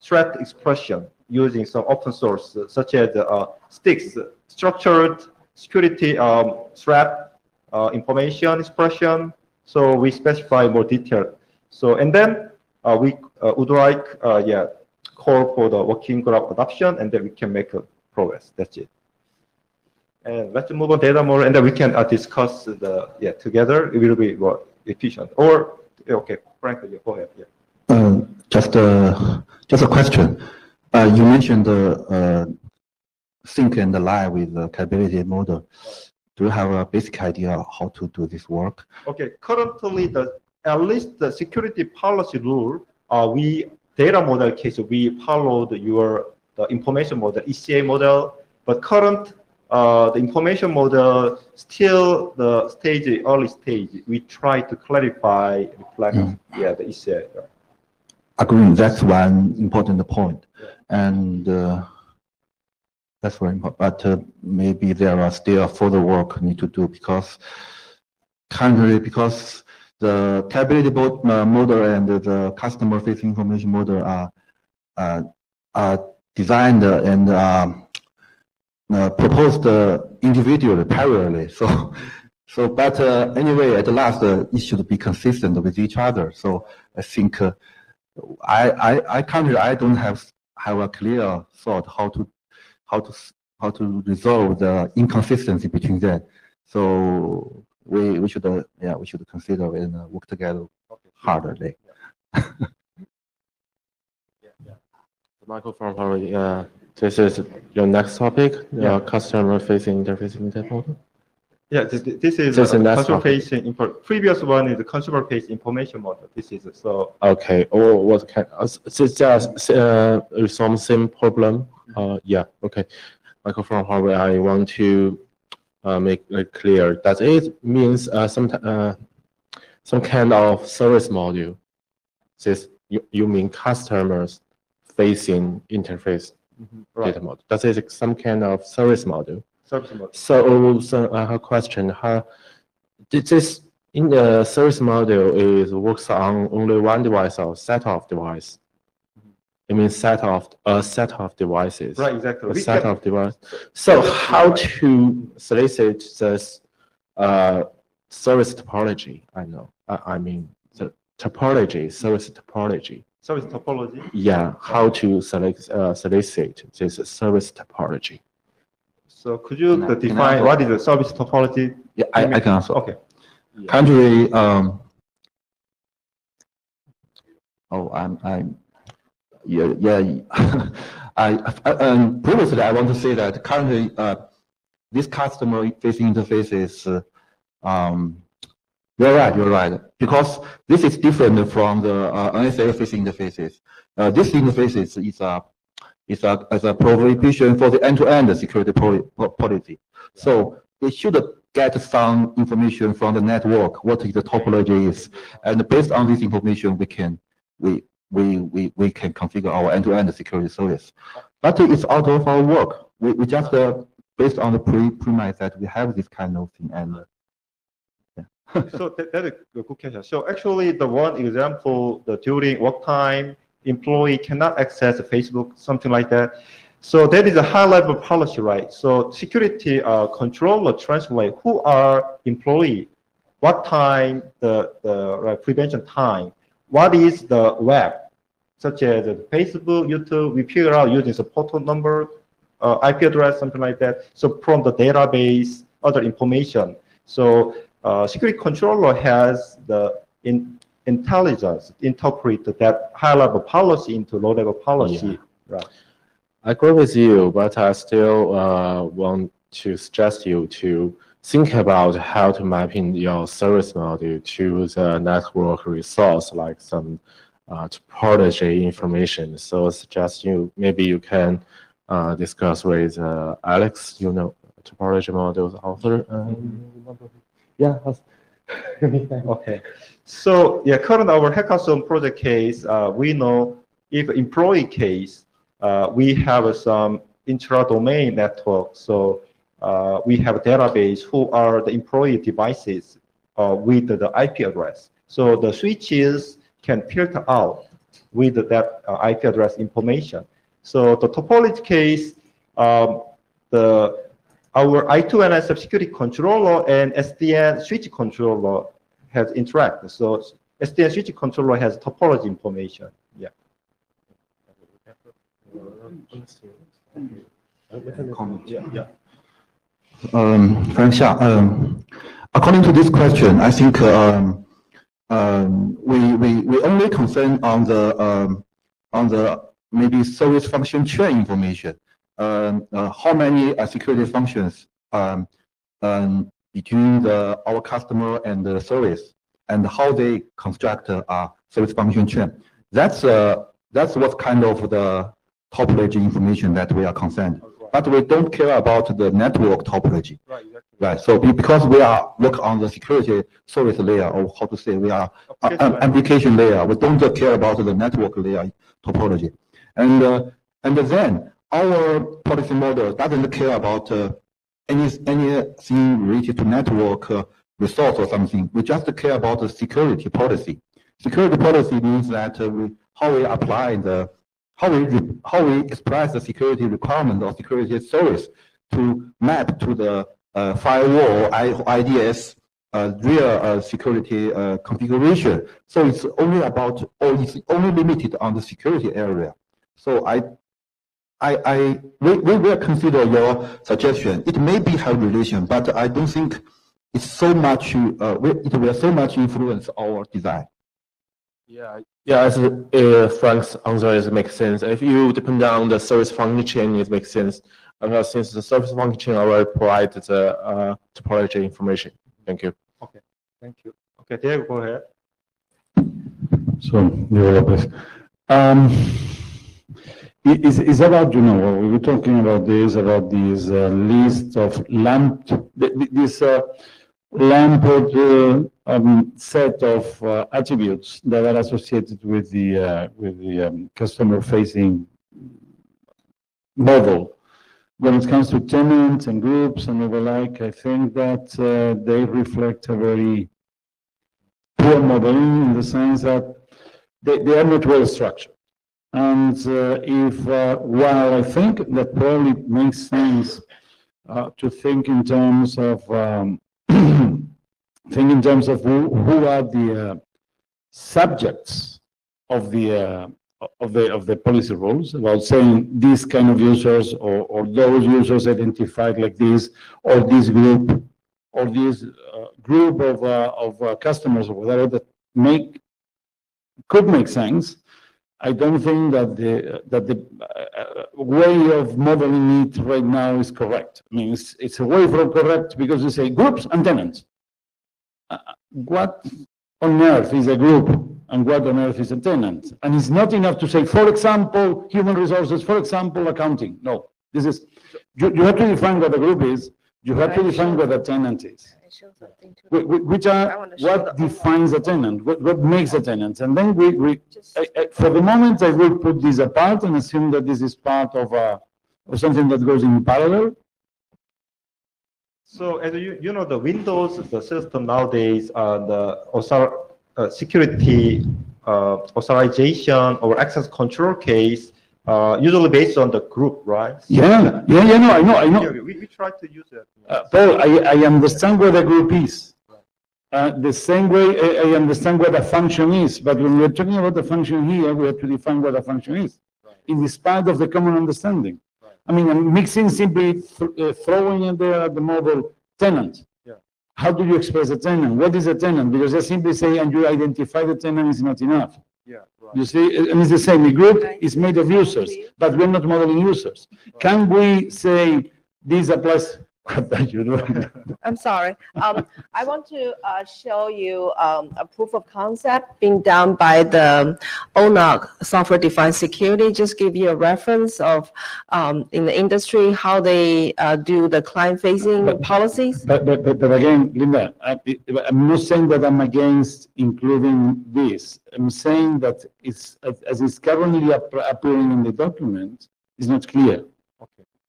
threat expression using some open source such as STIX, structured security threat information expression. So we specify more detail. So and then we would like call for the working group adoption, and then we can make a progress. That's it. And let's move on data more, and then we can discuss the together. It will be more efficient. Or okay, Frank, go ahead. Yeah. Just a question. You mentioned sync and align with the capability model. Do you have a basic idea how to do this work? Okay, currently at least the security policy rule, we data model case we followed the information model ECA model, but current the information model still the early stage. We try to clarify reflect the ECA. Agree. That's one important point, and that's very important. But maybe there are still further work need to do because the capability model and the customer-facing information model are designed and proposed individually, parallelly. But anyway, at last, it should be consistent with each other. So I think I don't have a clear thought how to resolve the inconsistency between them. So we should consider and work together harder. Michael from Harvard, this is your next topic, customer-facing interfacing type model. Yeah, this is customer-facing. Previous one is the consumer-facing information model. This is so. Okay. Or what kind? It's just some same problem. Yeah. Okay. Michael from Harvard, I want to make it clear that it means some kind of service module. This you mean customers facing interface Right. data model. That is some kind of service module. Service model. So I have a question: how did this in the service module is works on only one device or set of device? I mean set of devices. Right, exactly. A We set can- of device. So how to solicit this service topology? I mean the topology, service topology. Service topology. Yeah, how to solicit this service topology? So could you Can I define answer? what is the service topology? Yeah, I can answer. Okay. Currently, previously I want to say that currently, this customer-facing interfaces, you're right, because this is different from the NSF-facing interfaces. This interfaces is a prohibition for the end-to-end security policy. So it should get some information from the network, what the topology is, and based on this information, we can configure our end-to-end security service. But it's out of our work. We just based on the premise that we have this kind of thing, and So that is a good question. So actually, the one example, the during work time, employee cannot access Facebook, something like that. So that is a high-level policy, right? So security controller translate who are employee, what time the prevention time, what is the web, such as Facebook, YouTube. We figure out using the portal number, IP address, something like that. So from the database, other information. So security controller has the intelligence interpret that high-level policy into low-level policy. Yeah. Right. I agree with you, but I still want to suggest you to think about how to map in your service module to the network resource, like some topology information. So I suggest maybe you can discuss with Alex, topology modules author. Yeah. Okay. So yeah, current our hackathon project case, we know if employee case, we have some intra-domain network. So we have a database who are the employee devices with the IP address. So the switches can filter out with that IP address information. So the topology case, our I2NSF security controller and SDN switch controller has interacted. So SDN switch controller has topology information. Yeah. Yeah. Frank Xia, according to this question, I think we only concern on the maybe service function chain information. How many security functions between our customer and the service, and how they construct a service function chain. That's what kind of the topology information that we are concerned. But we don't care about the network topology. Right, exactly. Right. So because we are work on the security service layer, or how to say, we are application layer. We don't care about the network layer topology. And then our policy model doesn't care about anything related to network resource or something. We just care about the security policy. Security policy means that how we apply how we express the security requirement or security service to map to the firewall IDS real security configuration. So it's only about, or it's only limited on the security area. So we will consider your suggestion. It may be have relation, but I don't think it's so much. It will so much influence our design. Yeah. As Frank's answer makes sense. If you depend on the service function chain, it makes sense. Since the service function chain already provides the topology information. Thank you. Okay. Thank you. Okay, Dave, go ahead. So, Lopez. It's about, we were talking about this list of lumped set of attributes that are associated with the customer-facing model. When it comes to tenants and groups and the like, I think that they reflect a very poor modeling in the sense that they are not well structured. And while I think that probably makes sense to think in terms of who are the subjects of the policy rules, about saying these kind of users or those users identified like this, or this group, or this group of customers or whatever, that could make sense. I don't think that the way of modeling it right now is correct. I mean, it's a way from correct because you say groups and tenants. What on earth is a group and what on earth is a tenant? And it's not enough to say, for example, human resources, for example, accounting. No, this is, you have to define what a group is. You have to define what a tenant is. Which are what defines a tenant, what makes a tenant. And then for the moment, I will put this apart and assume that this is part of something that goes in parallel. So as you know, the Windows, the system nowadays, the security authorization or access control case, usually based on the group, right? No, I know. Yeah, we try to use it. Paul, I understand what a group is. The same way I understand what a function is, but when we're talking about the function here, we have to define what a function is, in despite of the common understanding. I mean, I'm mixing simply throwing in there at the model tenant. Yeah. How do you express a tenant? What is a tenant? Because I simply say, and you identify the tenant is not enough. Yeah, right. You see, and it's the same. A group is made of users, but we're not modeling users. Right. Can we say this applies? What are you doing? I'm sorry. I want to show you a proof of concept being done by the ONOC software-defined security. Just give you a reference of in the industry how they do the client-facing policies. But again, Linda, I'm not saying that I'm against including this. I'm saying that it's as it's currently appearing in the document, it's not clear.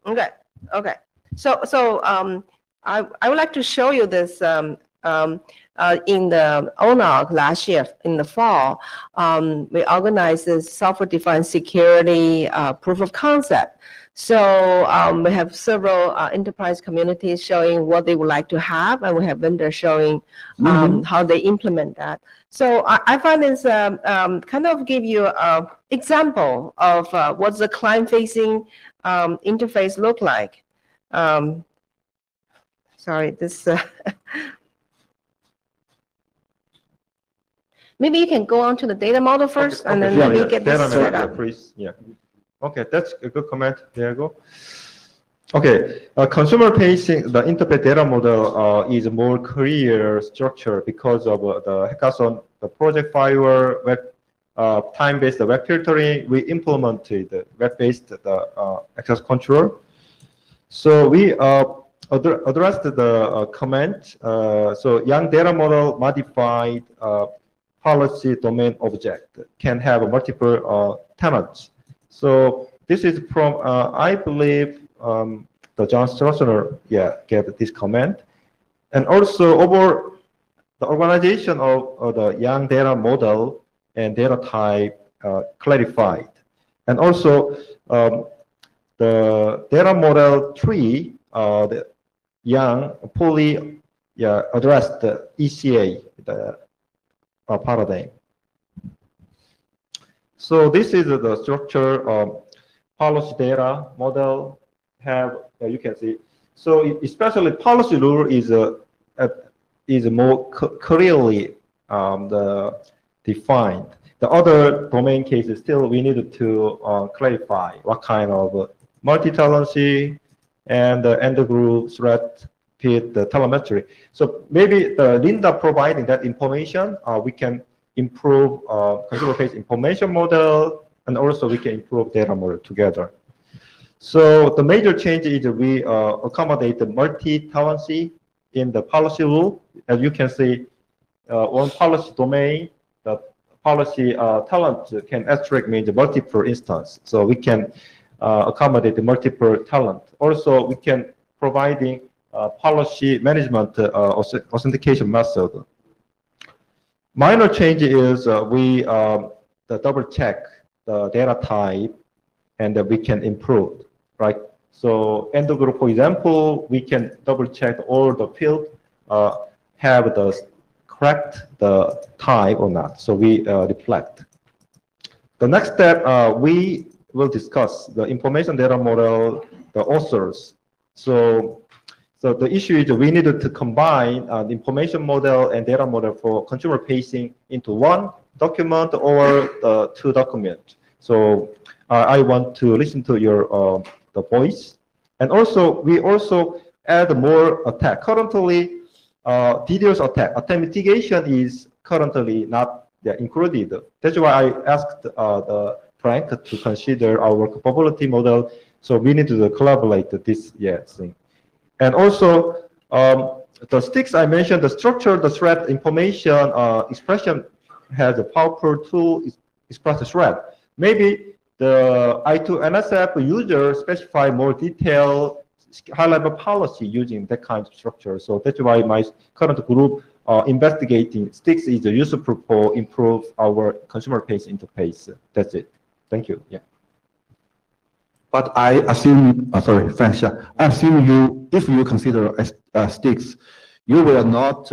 Okay. So I would like to show you this in the ONOC last year in the fall. We organized this software-defined security proof of concept. So we have several enterprise communities showing what they would like to have, and we have vendors showing how they implement that. So I find this kind of give you an example of what the client-facing interface look like. Sorry, this. Maybe you can go on to the data model first, and then let me get this set up. Please. Yeah. Okay, that's a good comment. There you go. Okay, consumer-facing, the interface data model is a more clear structure because of the hackathon, the project Fiverr, web time-based web filtering. We implemented web-based access control. So we addressed the comment. So young data model modified policy domain object can have multiple tenants. So this is from, I believe, the John Stroessner, gave this comment. And also over the organization of the young data model and data type clarified. And also the data model tree, the young fully addressed the ECA, the paradigm. So this is the structure of policy data model have, you can see. So especially policy rule is more clearly defined. The other domain cases still we needed to clarify what kind of multi-tenancy and end group threat fit the telemetry. So maybe Linda providing that information, we can improve consumer-based information model, and also we can improve data model together. So the major change is we accommodate the multi-tenancy in the policy rule. As you can see, one policy domain, the policy talent can abstract means multiple instance. So we can accommodate the multiple talent. Also, we can providing policy management authentication method. Minor change is we double check the data type, and we can improve, right? So end group, for example, we can double check all the field have the correct the type or not. So we reflect. The next step, we will discuss the information data model, the authors. So the issue is we needed to combine the information model and data model for consumer facing into one document or two documents. So I want to listen to your the voice, and also we also add more attack. Currently, DDoS attack mitigation is currently not included. That's why I asked the Frank to consider our capability model. So we need to collaborate this thing. And also the sticks I mentioned, the structure, the thread information expression has a powerful tool express the thread. Maybe the I2NSF user specify more detailed high-level policy using that kind of structure. So that's why my current group investigating sticks is useful for improve our consumer face interface. That's it. Thank you. Yeah. But I assume, sorry, thanks. I assume you, if you consider sticks, you will not,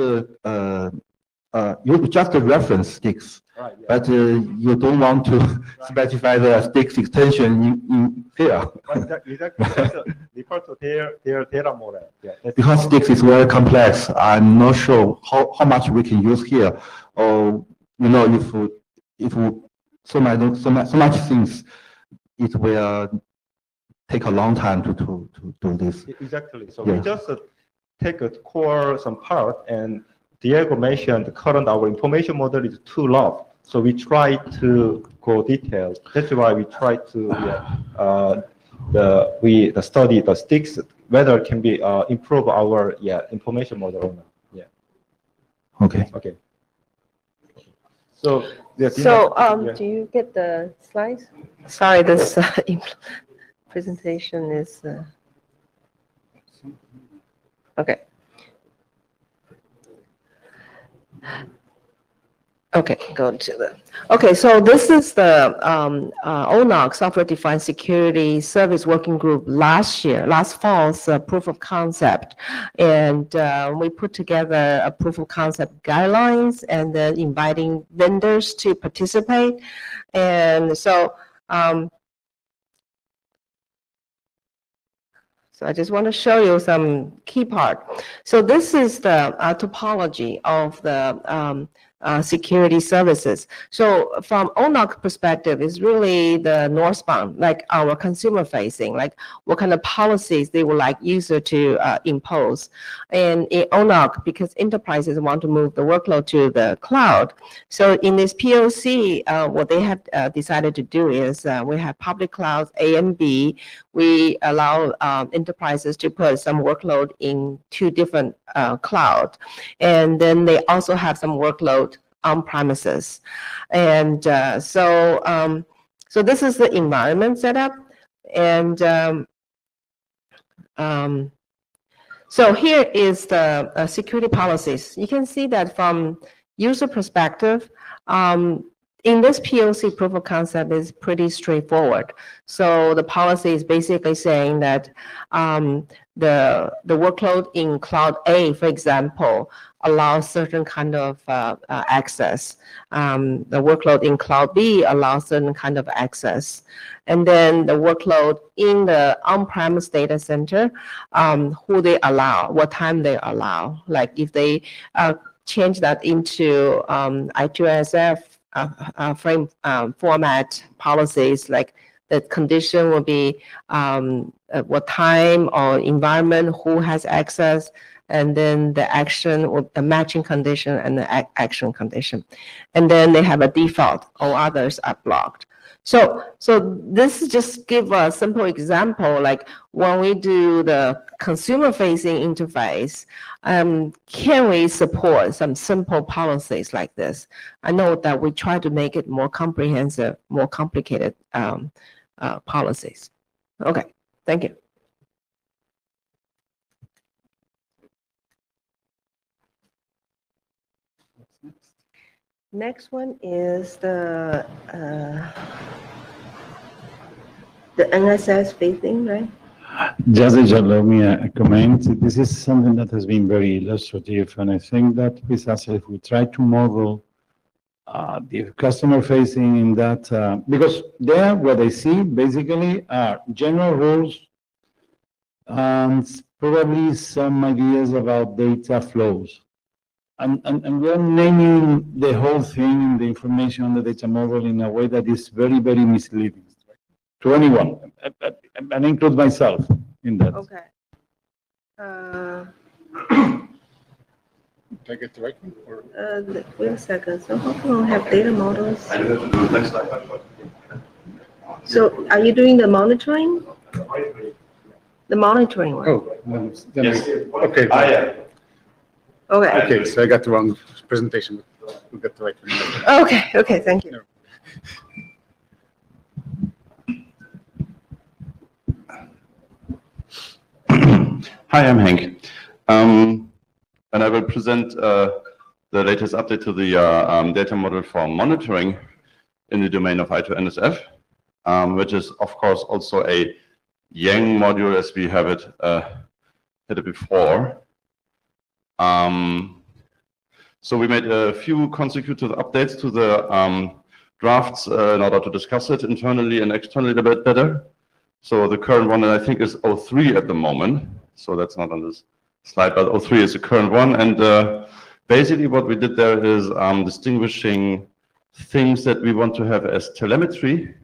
you just reference sticks, Right, yeah. but you don't want to specify the sticks extension in here. Exactly. Refer to their data model. Yeah, Because sticks is very complex. I'm not sure how much we can use here, or you know, if so much things, it will take a long time to do this. Exactly. So Yeah. we just take a core some part, and Diego mentioned the current our information model is too long. So we try to go details. That's why we try to study the sticks whether it can be improve our information model or not. Yeah. Okay. Okay. So Do you get the slides? Sorry, this presentation is okay. Okay, go to the. Okay, so this is the ONOC Software-Defined Security Service Working Group last fall's proof of concept, and we put together a proof of concept guidelines, and then inviting vendors to participate, and so. So I just want to show you some key part. So this is the topology of the security services. So from ONOC perspective, it's really the northbound, like our consumer facing, like what kind of policies they would like user to impose. And in ONOC, because enterprises want to move the workload to the cloud. So in this POC, what they have decided to do is we have public clouds A and B. We allow enterprises to put some workload in two different clouds. And then they also have some workload on premises. And so this is the environment setup. And so here is the security policies. You can see that from user perspective, in this POC proof of concept is pretty straightforward. So the policy is basically saying that the workload in cloud A, for example, allows certain kind of access. The workload in cloud B allows certain kind of access. And then the workload in the on-premise data center, who they allow, what time they allow. Like if they change that into I2NSF frame format policies, like the condition will be what time or environment, who has access, and then the action or the matching condition and the action condition. And then they have a default, all others are blocked. So this just give a simple example, like when we do the consumer-facing interface, can we support some simple policies like this? I know that we try to make it more comprehensive, more complicated policies. Okay, thank you. Next one is the NSS thing, right? Just allow me a comment. This is something that has been very illustrative, and I think that with us, if we try to model the customer facing in that, because there what I see basically are general rules and probably some ideas about data flows. And we're naming the whole thing, the information on the data model in a way that is very, very misleading to anyone, and include myself in that. Okay. Did I get the right one? Or? Wait a second. So how come we have data models? So are you doing the monitoring? The monitoring one? Oh, yes. Okay. I am. Okay. Okay, so I got the wrong presentation. We'll get the right one. Okay, thank you. Hi, I'm Hank. And I will present the latest update to the data model for monitoring in the domain of I2NSF, which is, of course, also a Yang module as we have it had it before. So we made a few consecutive updates to the drafts in order to discuss it internally and externally a bit better. So the current one, I think, is 03 at the moment. So that's not on this slide, but 03 is the current one. And basically what we did there is distinguishing things that we want to have as telemetry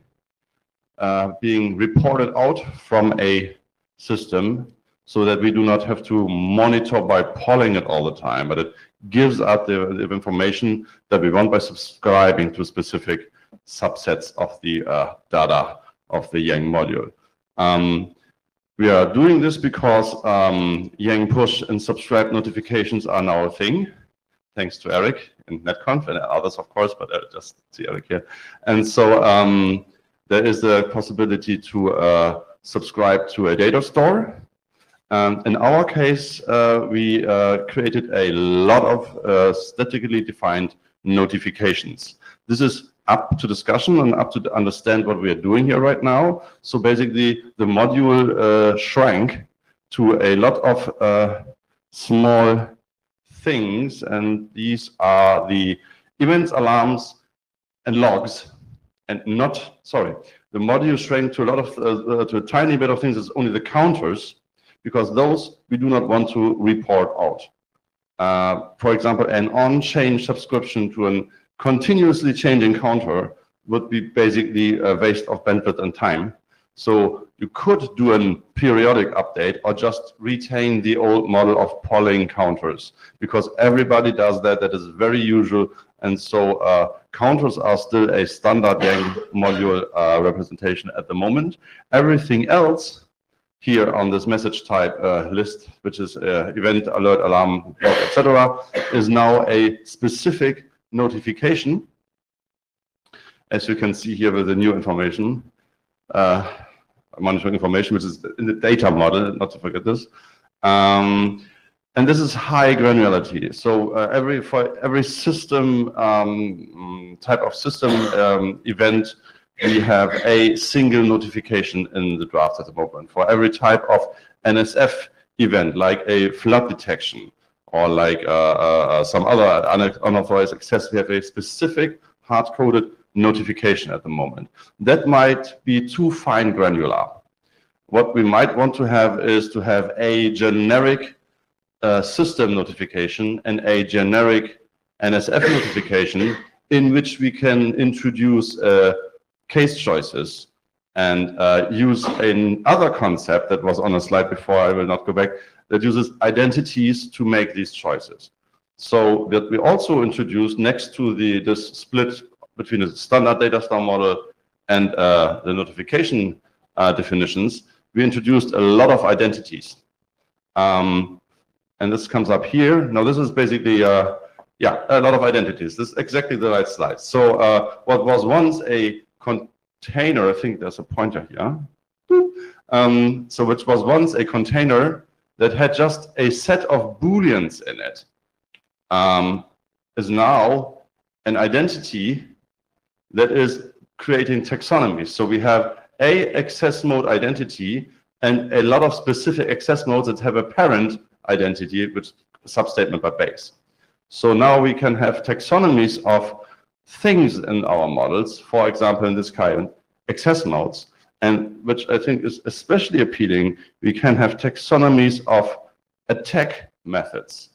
being reported out from a system so that we do not have to monitor by polling it all the time, but it gives us the information that we want by subscribing to specific subsets of the data of the Yang module. We are doing this because Yang push and subscribe notifications are now a thing, thanks to Eric and NetConf and others, of course, but just see Eric here. And so there is the possibility to subscribe to a data store. In our case, we created a lot of statically defined notifications. This is up to discussion and up to understand what we are doing here right now. So basically, the module shrank to a lot of small things, and these are the events, alarms, and logs. And not, sorry, the module shrank to a lot of, to a tiny bit of things. It's only the counters, because those we do not want to report out. For example, an on-chain subscription to a continuously changing counter would be basically a waste of bandwidth and time. So you could do a periodic update or just retain the old model of polling counters, because everybody does that. That is very usual. And so counters are still a standard Yang module representation at the moment. Everything else here on this message type list, which is event, alert, alarm, log, etc., is now a specific notification, as you can see here with the new information, monitoring information, which is in the data model, not to forget this. And this is high granularity. So for every system, type of system event, we have a single notification in the draft at the moment. For every type of NSF event, like a flood detection or like some other unauthorized access, we have a specific hard-coded notification at the moment. That might be too fine granular. What we might want to have is to have a generic system notification and a generic NSF notification in which we can introduce case choices and use another concept that was on a slide before, I will not go back, that uses identities to make these choices. So that we also introduced next to this split between the standard data store model and the notification definitions, we introduced a lot of identities. And this comes up here. Now this is basically, yeah, a lot of identities. This is exactly the right slide. So what was once a container, I think there's a pointer here. So which was once a container that had just a set of booleans in it, is now an identity that is creating taxonomies. So we have a access mode identity and a lot of specific access modes that have a parent identity, which is a substatement by base. So now we can have taxonomies of things in our models, for example, in this kind, access modes, and which I think is especially appealing, we can have taxonomies of attack methods.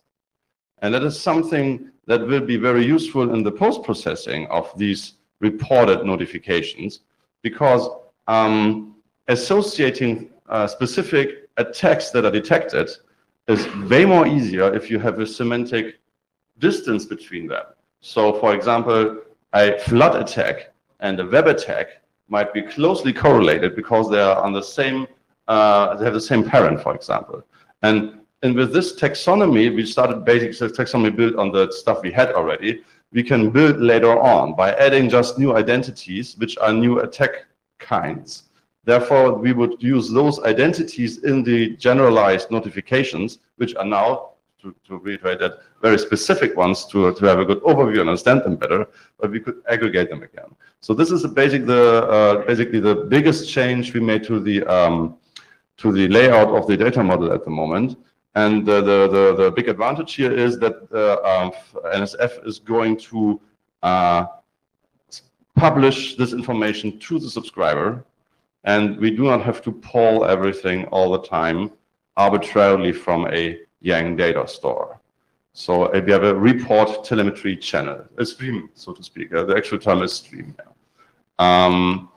And that is something that will be very useful in the post-processing of these reported notifications, because associating specific attacks that are detected is way more easier if you have a semantic distance between them. So, for example, a flood attack and a web attack might be closely correlated because they are on the same, they have the same parent, for example. And with this taxonomy, we started basic taxonomy built on the stuff we had already. We can build later on by adding just new identities, which are new attack kinds. Therefore, we would use those identities in the generalized notifications, which are now, to reiterate that, very specific ones to have a good overview and understand them better, but we could aggregate them again. So this is basically the biggest change we made to the layout of the data model at the moment. And the big advantage here is that NSF is going to publish this information to the subscriber, and we do not have to pull everything all the time arbitrarily from a Yang data store. So we have a report telemetry channel, a stream, so to speak. The actual term is stream. We're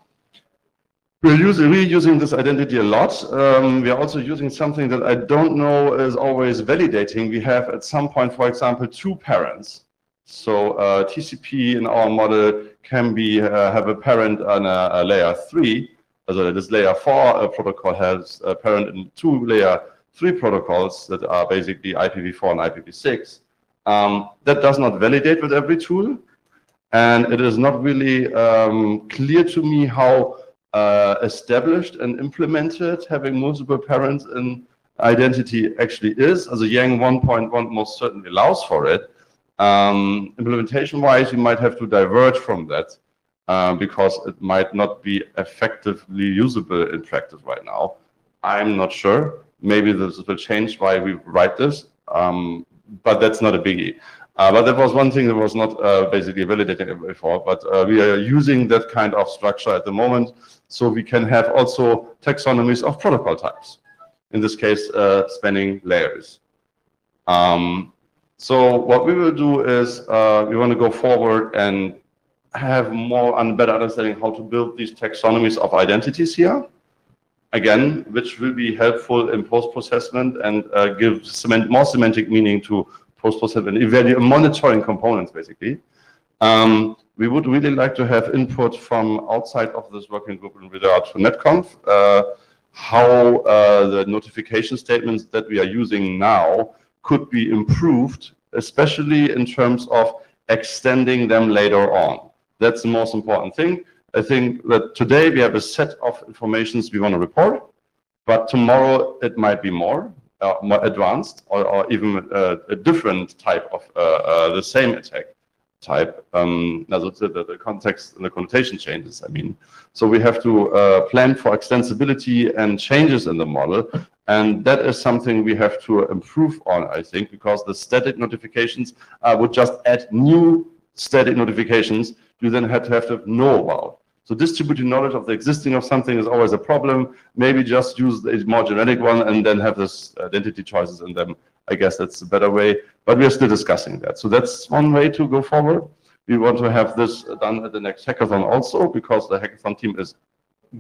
reusing this identity a lot. We are also using something that I don't know is always validating. We have at some point, for example, two parents. So TCP in our model can be have a parent on a layer 3. So this layer 4 protocol has a parent in 2 layer 3 protocols that are basically IPv4 and IPv6. That does not validate with every tool. And it is not really clear to me how established and implemented having multiple parents in identity actually is. As a Yang 1.1 most certainly allows for it. Implementation-wise, you might have to diverge from that because it might not be effectively usable in practice right now. I'm not sure. Maybe this will change why we write this, but that's not a biggie. But that was one thing that was not basically validated before, but we are using that kind of structure at the moment, so we can have also taxonomies of protocol types, in this case spanning layers. So what we will do is we want to go forward and have more and better understanding how to build these taxonomies of identities here. Again, which will be helpful in post-processment and give more semantic meaning to post-processment, monitoring components, basically. We would really like to have input from outside of this working group in regard to NetConf, how the notification statements that we are using now could be improved, especially in terms of extending them later on. That's the most important thing. I think that today we have a set of informations we want to report, but tomorrow it might be more advanced or even a different type of the same attack type. The context and the connotation changes, I mean. So we have to plan for extensibility and changes in the model. And that is something we have to improve on, I think, because the static notifications would just add new static notifications you then have to know about. So distributed knowledge of the existing of something is always a problem. Maybe just use a more generic one and then have this identity choices in them. I guess that's a better way, but we are still discussing that. So that's one way to go forward. We want to have this done at the next hackathon also, because the hackathon team is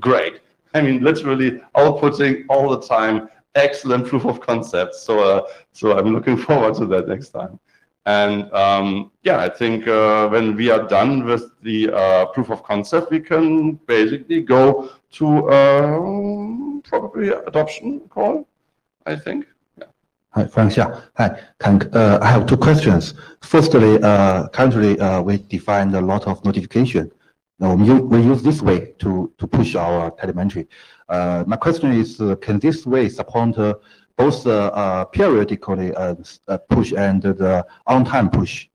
great. I mean, literally outputting all the time excellent proof of concepts. So I'm looking forward to that next time. And yeah, I think when we are done with the proof of concept, we can basically go to probably adoption call, I think. Hi, Frank Xia. Hi, I have two questions. Firstly, currently we defined a lot of notification. Now, we use this way to push our telemetry. My question is, can this way support both periodically push and the on-time push?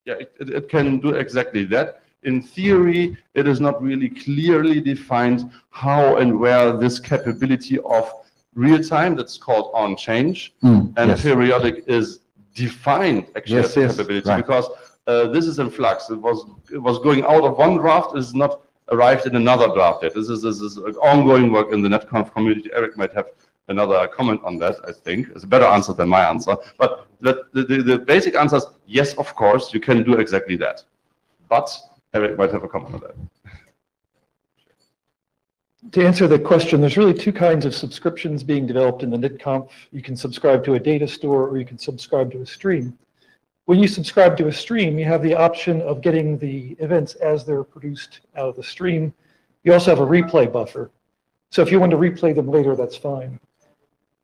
Yeah, it can do exactly that. In theory, it is not really clearly defined how and where this capability of real-time, that's called on-change, and yes. periodic is defined actually Yes, as a yes, capability, right. because this is in flux. It was going out of one draft, is not arrived in another draft yet. This is ongoing work in the NetConf community. Eric might have another comment on that, I think. It's a better answer than my answer. But the basic answer is, yes, of course, you can do exactly that. But Eric might have a comment on that. To answer the question, there's really two kinds of subscriptions being developed in the NetConf. You can subscribe to a data store or you can subscribe to a stream. When you subscribe to a stream, you have the option of getting the events as they're produced out of the stream. You also have a replay buffer. So if you want to replay them later, that's fine.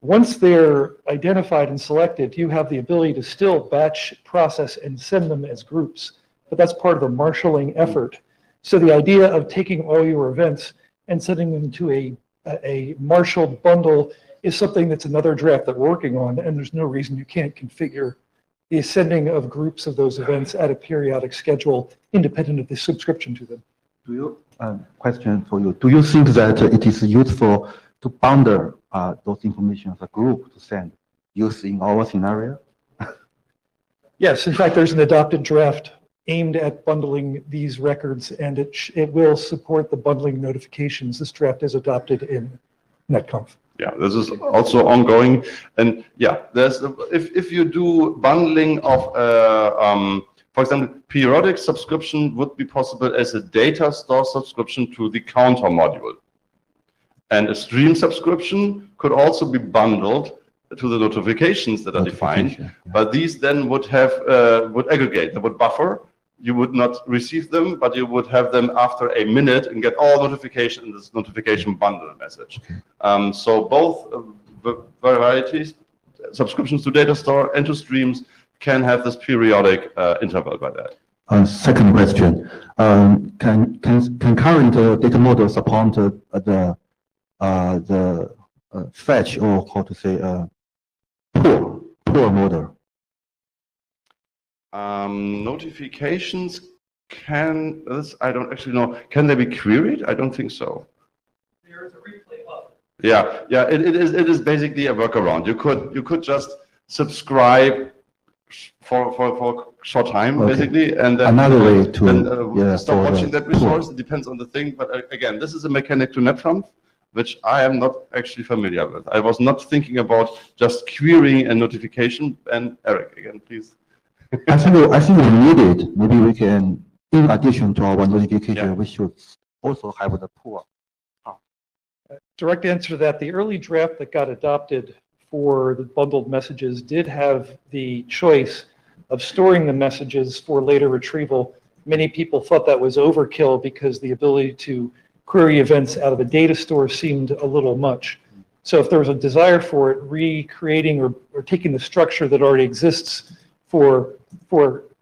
Once they're identified and selected, you have the ability to still batch, process, and send them as groups. But that's part of the marshalling effort. So the idea of taking all your events and sending them to a marshaled bundle is something that's another draft that we're working on, and there's no reason you can't configure the sending of groups of those events at a periodic schedule independent of the subscription to them. Do you, question for you, do you think that it is useful to bundle those information as a group to send, using our scenario? Yes, in fact, there's an adopted draft aimed at bundling these records, and it will support the bundling notifications. This draft is adopted in NetConf. Yeah, this is also ongoing, and yeah, there's if you do bundling of, for example, periodic subscription would be possible as a data store subscription to the counter module, and a stream subscription could also be bundled to the notifications that are defined. But these then would have would aggregate, they would buffer. You would not receive them, but you would have them after a minute and get all notification in this notification bundle message. So both varieties, subscriptions to data store and to streams, can have this periodic interval by that. Second question: Can current data model support the fetch, or how to say poor model? Notifications can, I don't actually know, can they be queried? I don't think so. There is a replay buffer. Yeah, it is basically a workaround. You could just subscribe for a short time, basically, and then another way to stop watching that resource. It depends on the thing, but again, this is a mechanic to NetConf, which I am not actually familiar with. I was not thinking about just querying a notification. And Eric, again, please. I think we need it. Maybe we can, in addition to our notification, we should also have the pool. Direct answer to that, the early draft that got adopted for the bundled messages did have the choice of storing the messages for later retrieval. Many people thought that was overkill because the ability to query events out of a data store seemed a little much. So if there was a desire for it, recreating or taking the structure that already exists for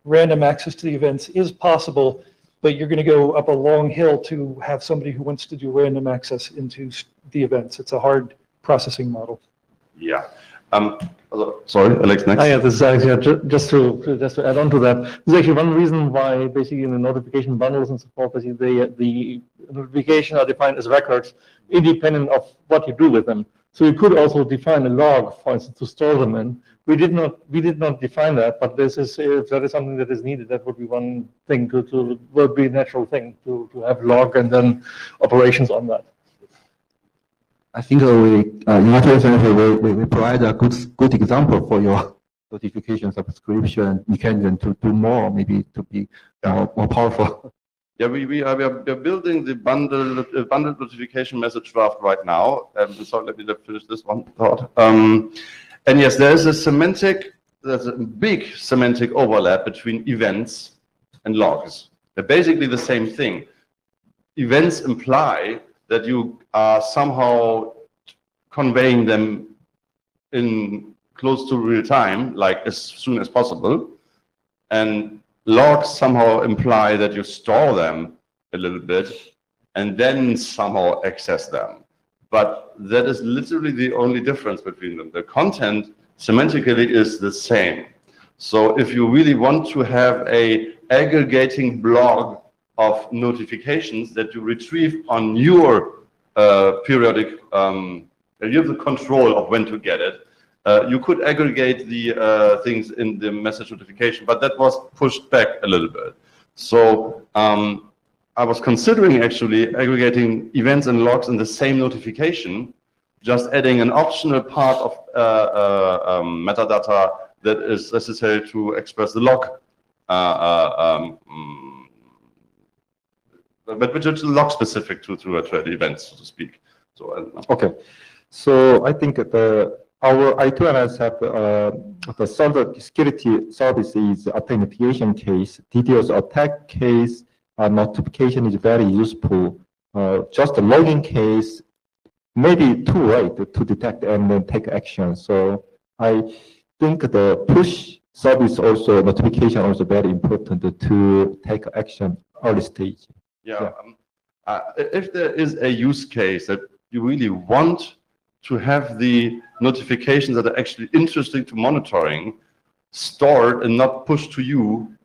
random access to the events is possible, but you're going to go up a long hill to have somebody who wants to do random access into the events. It's a hard processing model. Yeah. Sorry, Alex, next. Yeah, this is Alex. Yeah, just to add on to that, this is actually one reason why basically in the notification bundles and so forth, basically the notifications are defined as records independent of what you do with them. So you could also define a log, for instance, to store them in. We did not define that, but this is, if that is something that is needed, that would be one thing would be a natural thing to have log and then operations on that. I think in I2NSF we provide a good example for your notification subscription mechanism to do more, maybe to be more powerful. Yeah, we are building the bundled notification message draft right now. So let me finish this one thought. And yes, there is a semantic there's a big semantic overlap between events and logs. They're basically the same thing. Events imply that you are somehow conveying them in close to real time, like as soon as possible. And logs somehow imply that you store them a little bit and then somehow access them. But that is literally the only difference between them. The content semantically is the same. So if you really want to have a aggregating blog of notifications that you retrieve on your periodic, you have the control of when to get it. You could aggregate the things in the message notification, but that was pushed back a little bit. So I was considering actually aggregating events and logs in the same notification, just adding an optional part of metadata that is necessary to express the log, but which is log specific to the events, so to speak. So okay, so I think our I2NSF, the server security service is authentication case, DDoS attack case, notification is very useful. Just a login case, maybe too late to detect and then take action. So I think the push service also, notification also very important to take action early stage. Yeah. If there is a use case that you really want to have the notifications that are actually interesting to monitoring stored and not pushed to you,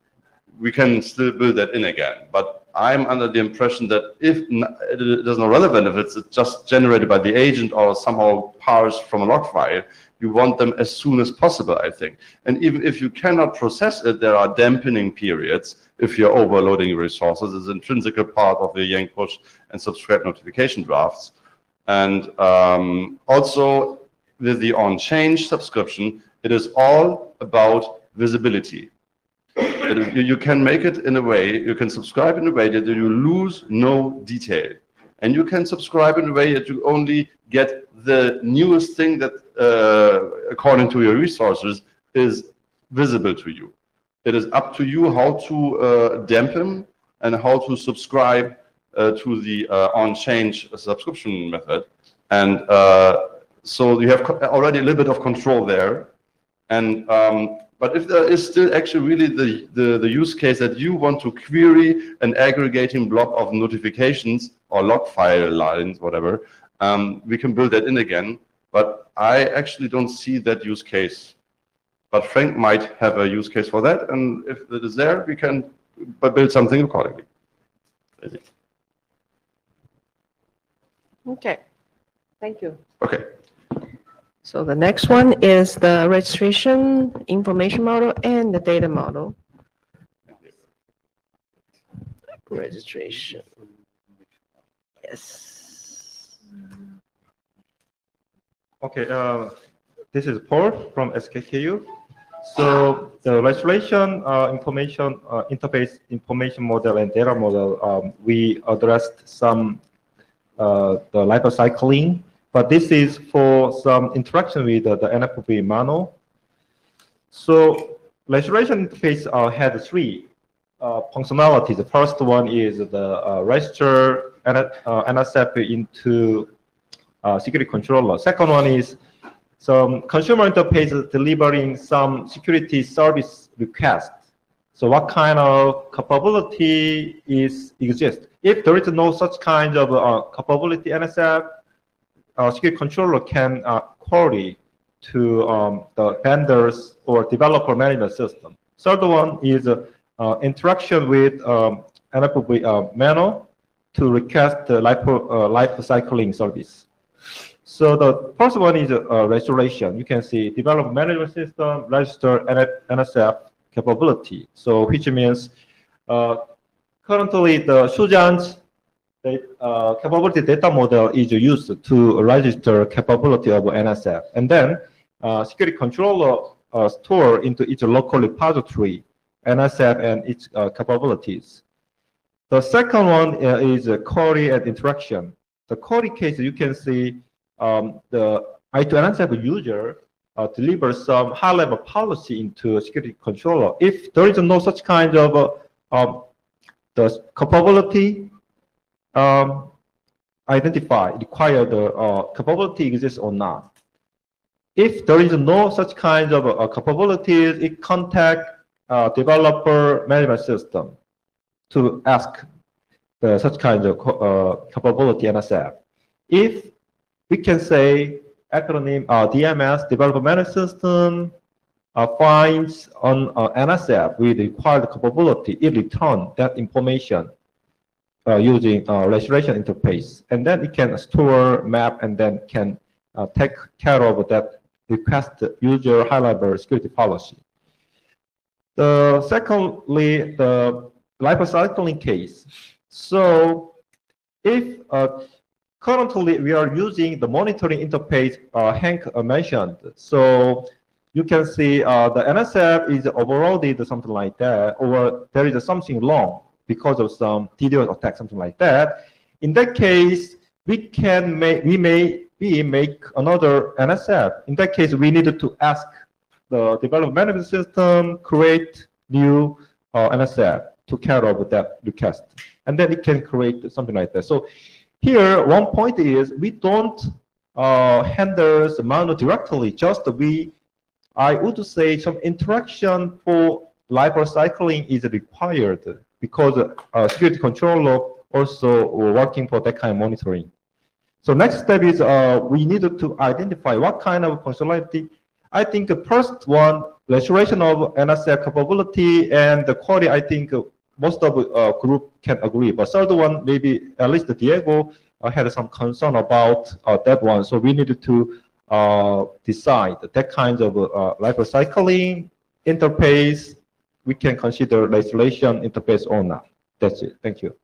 we can still build that in again. But I'm under the impression that if it is not relevant, if it's just generated by the agent or somehow parsed from a log file, you want them as soon as possible, I think. And even if you cannot process it, there are dampening periods if you're overloading your resources. It's an intrinsic part of the yank, push, and subscribe notification drafts. And also with the on-change subscription, it is all about visibility. You can make it in a way, you can subscribe in a way that you lose no detail. And you can subscribe in a way that you only get the newest thing that, according to your resources, is visible to you. It is up to you how to dampen and how to subscribe to the on-change subscription method. And so you have already a little bit of control there. And but if there is still actually really the use case that you want to query an aggregating block of notifications or log file lines, whatever, we can build that in again. But I actually don't see that use case. But Frank might have a use case for that. And if it is there, we can build something accordingly. Okay, thank you. Okay. So the next one is the registration information model and the data model. Registration. Yes. Okay, this is Paul from SKKU. So the registration information interface information model and data model, we addressed some the lifecycling, but this is for some interaction with the NFV manual. So registration interface had three functionalities. The first one is the register NSF into security controller. Second one is some consumer interface delivering some security service request. So what kind of capability exists? If there is no such kind of capability, NSF security controller can query to the vendors or developer management system. Third one is interaction with NFV manual to request the life cycling service. So the first one is restoration. You can see develop management system, register NSF capability. So which means currently the Shujan's capability data model is used to register capability of NSF. And then security controller store into each local repository NSF and its capabilities. The second one is query and interaction. The query case, you can see the I2NSF user deliver some high-level policy into a security controller. If there is no such kind of the capability require the capability exists or not. If there is no such kind of capabilities, it contact developer management system to ask such kind of capability NSF. If we can say acronym DMS, Developer Management System, finds on NSF with required capability, it returns that information using registration interface, and then it can store, map, and then can take care of that request user high-level security policy. Secondly, the lifecycling case. So if currently we are using the monitoring interface Hank mentioned, so you can see the NSF is overloaded, something like that, or there is something wrong because of some DDoS attack, something like that. In that case, we may make another NSF. In that case, we needed to ask the development management system create new NSF to care of that request, and then it can create something like that. So here, one point is we don't handle the malware directly. Just I would say some interaction for lifecycling is required because security controller also working for that kind of monitoring. So next step is we needed to identify what kind of functionality. I think the first one, restoration of NSF capability and the quality, I think most of the group can agree. But third one, maybe at least Diego had some concern about that one. So we needed to decide that kind of lifecycling interface we can consider restoration interface or not. That's it. Thank you.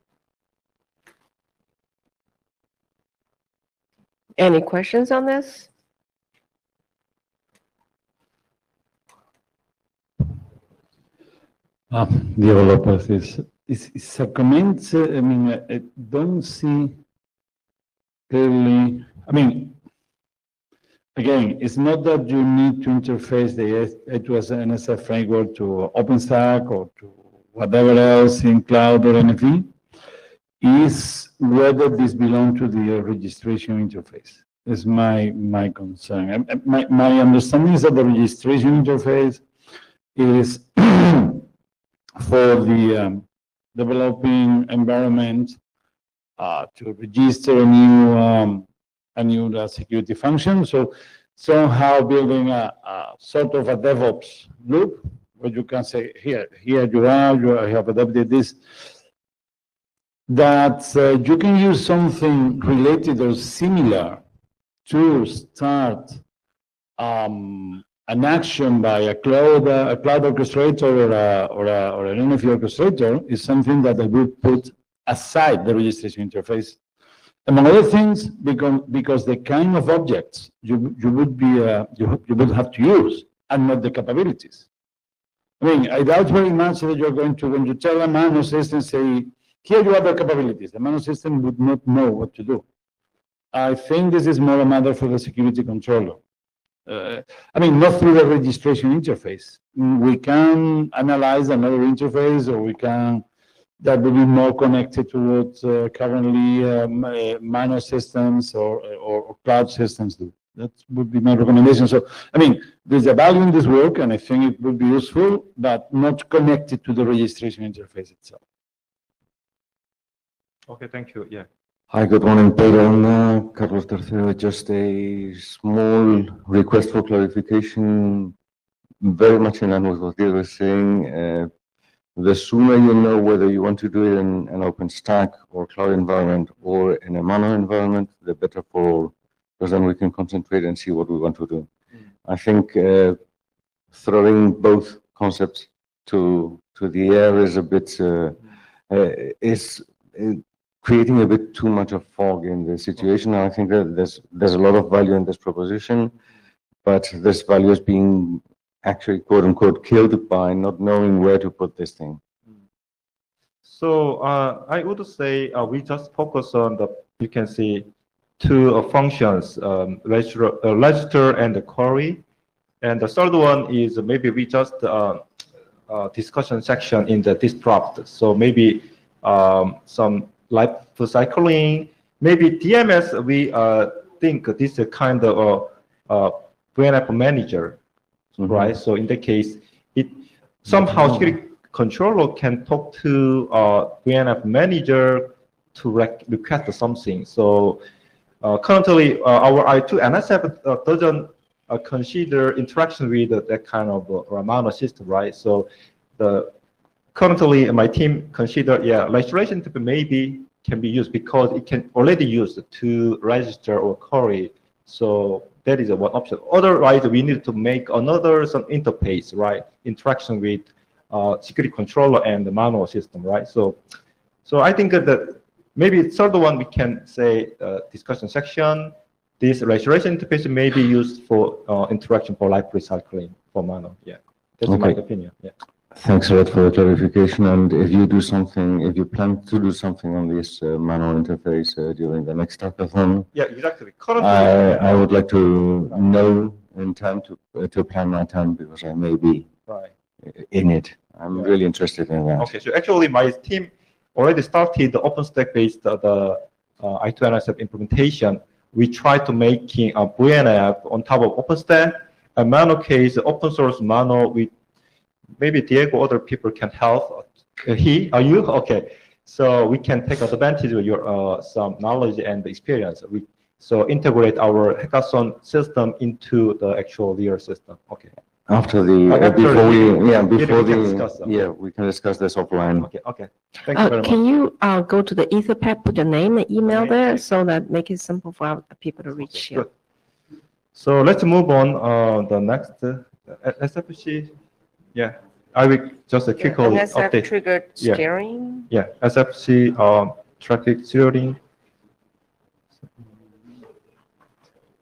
Any questions on this? Developers is a comment. I mean, I don't see clearly. I mean, again, it's not that you need to interface the I2NSF framework to OpenStack or to whatever else in cloud or anything. Is whether this belongs to the registration interface. Is my concern. My understanding is that the registration interface is for the developing environment to register a new security function. So somehow building a sort of a DevOps loop where you can say, here you have adopted this. That you can use something related or similar to start an action by a cloud orchestrator or an NFV orchestrator is something that I would put aside the registration interface. Among other things, because the kind of objects you would have to use and not the capabilities. I mean, I doubt very much that you're going to, when you tell a manual system, say, here you have the capabilities. The manual system would not know what to do. I think this is more a matter for the security controller. I mean, not through the registration interface. We can analyze another interface, or we can, that will be more connected to what currently manual systems or cloud systems do. That would be my recommendation. So, I mean, there's a value in this work, and I think it would be useful, but not connected to the registration interface itself. Okay, thank you. Yeah. Hi, good morning, Pedro. Carlos Tercero. Just a small request for clarification, very much in line with what Diego was saying. The sooner you know whether you want to do it in an OpenStack or cloud environment or in a manual environment, the better for all, because then we can concentrate and see what we want to do. I think throwing both concepts to the air is a bit creating a bit too much of fog in the situation. I think that there's a lot of value in this proposition, but this value is being actually, quote unquote, killed by not knowing where to put this thing. So I would say we just focus on the, you can see, two functions, register and the query. And the third one is maybe we just discussion section in this draft. So maybe some life cycling, maybe DMS. We think this is a kind of VNF manager, right? So in that case, it somehow security controller can talk to VNF manager to request something. So currently, our I2NSF doesn't consider interaction with that kind of Romano system, right? So currently my team consider, registration type maybe can be used because it can already used to register or query. So that is one option. Otherwise, we need to make another some interface, right? Interaction with security controller and the manual system, right? So I think that maybe third one we can say discussion section. This registration interface may be used for interaction for life recycling for manual. Yeah, that's my opinion. Yeah. Thanks a lot for the clarification. And if you do something, if you plan to do something on this manual interface during the next hackathon, yeah, exactly. Currently, I would like to know in time to plan my time because I may be in it. I'm really interested in that. Okay, so actually my team already started the OpenStack based the I2NSF implementation. We try to making a VNF on top of OpenStack. A manual case, open source manual. Maybe Diego, other people can help. Are you? Okay. So we can take advantage of your some knowledge and experience. So integrate our hackathon system into the actual real system. Okay. After the we can discuss this offline. Okay. Okay. Thank you very much. Can you go to the Etherpad, put your name and email there so that make it simple for our people to reach you. Good. So let's move on. The next SFC. Yeah, I will just quickly update. Triggered steering. Yeah, SFC traffic steering.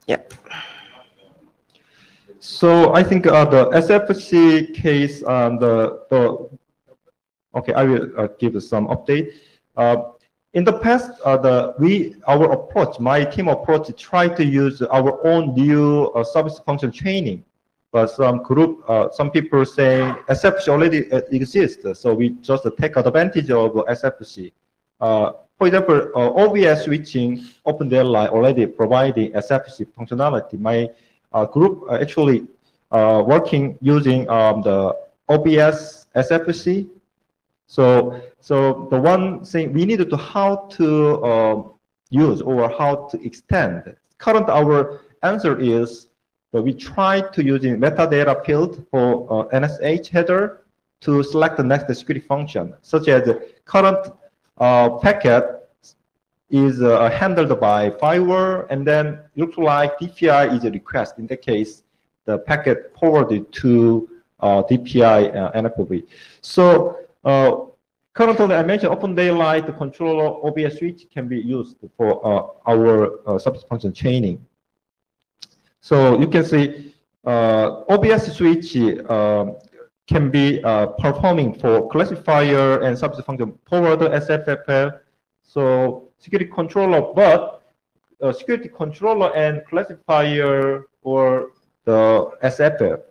Yep. So I think the SFC case, okay, I will give some update. In the past, our approach, my team approach, tried to use our own new service function training, but some people say SFC already exists, so we just take advantage of SFC. For example, OBS switching, Open Daylight already providing SFC functionality. My group actually working using the OBS SFC. So the one thing we needed to how to use or how to extend. Current our answer is that we try to using metadata field for NSH header to select the next security function, such as the current packet is handled by firewall, and then looks like DPI is a request. In that case, the packet forwarded to DPI NFV. So currently, I mentioned Open Daylight, the controller OBS switch can be used for our service function chaining. So you can see OBS switch can be performing for classifier and service function forwarder SFFL. So security controller, but security controller and classifier or the SFF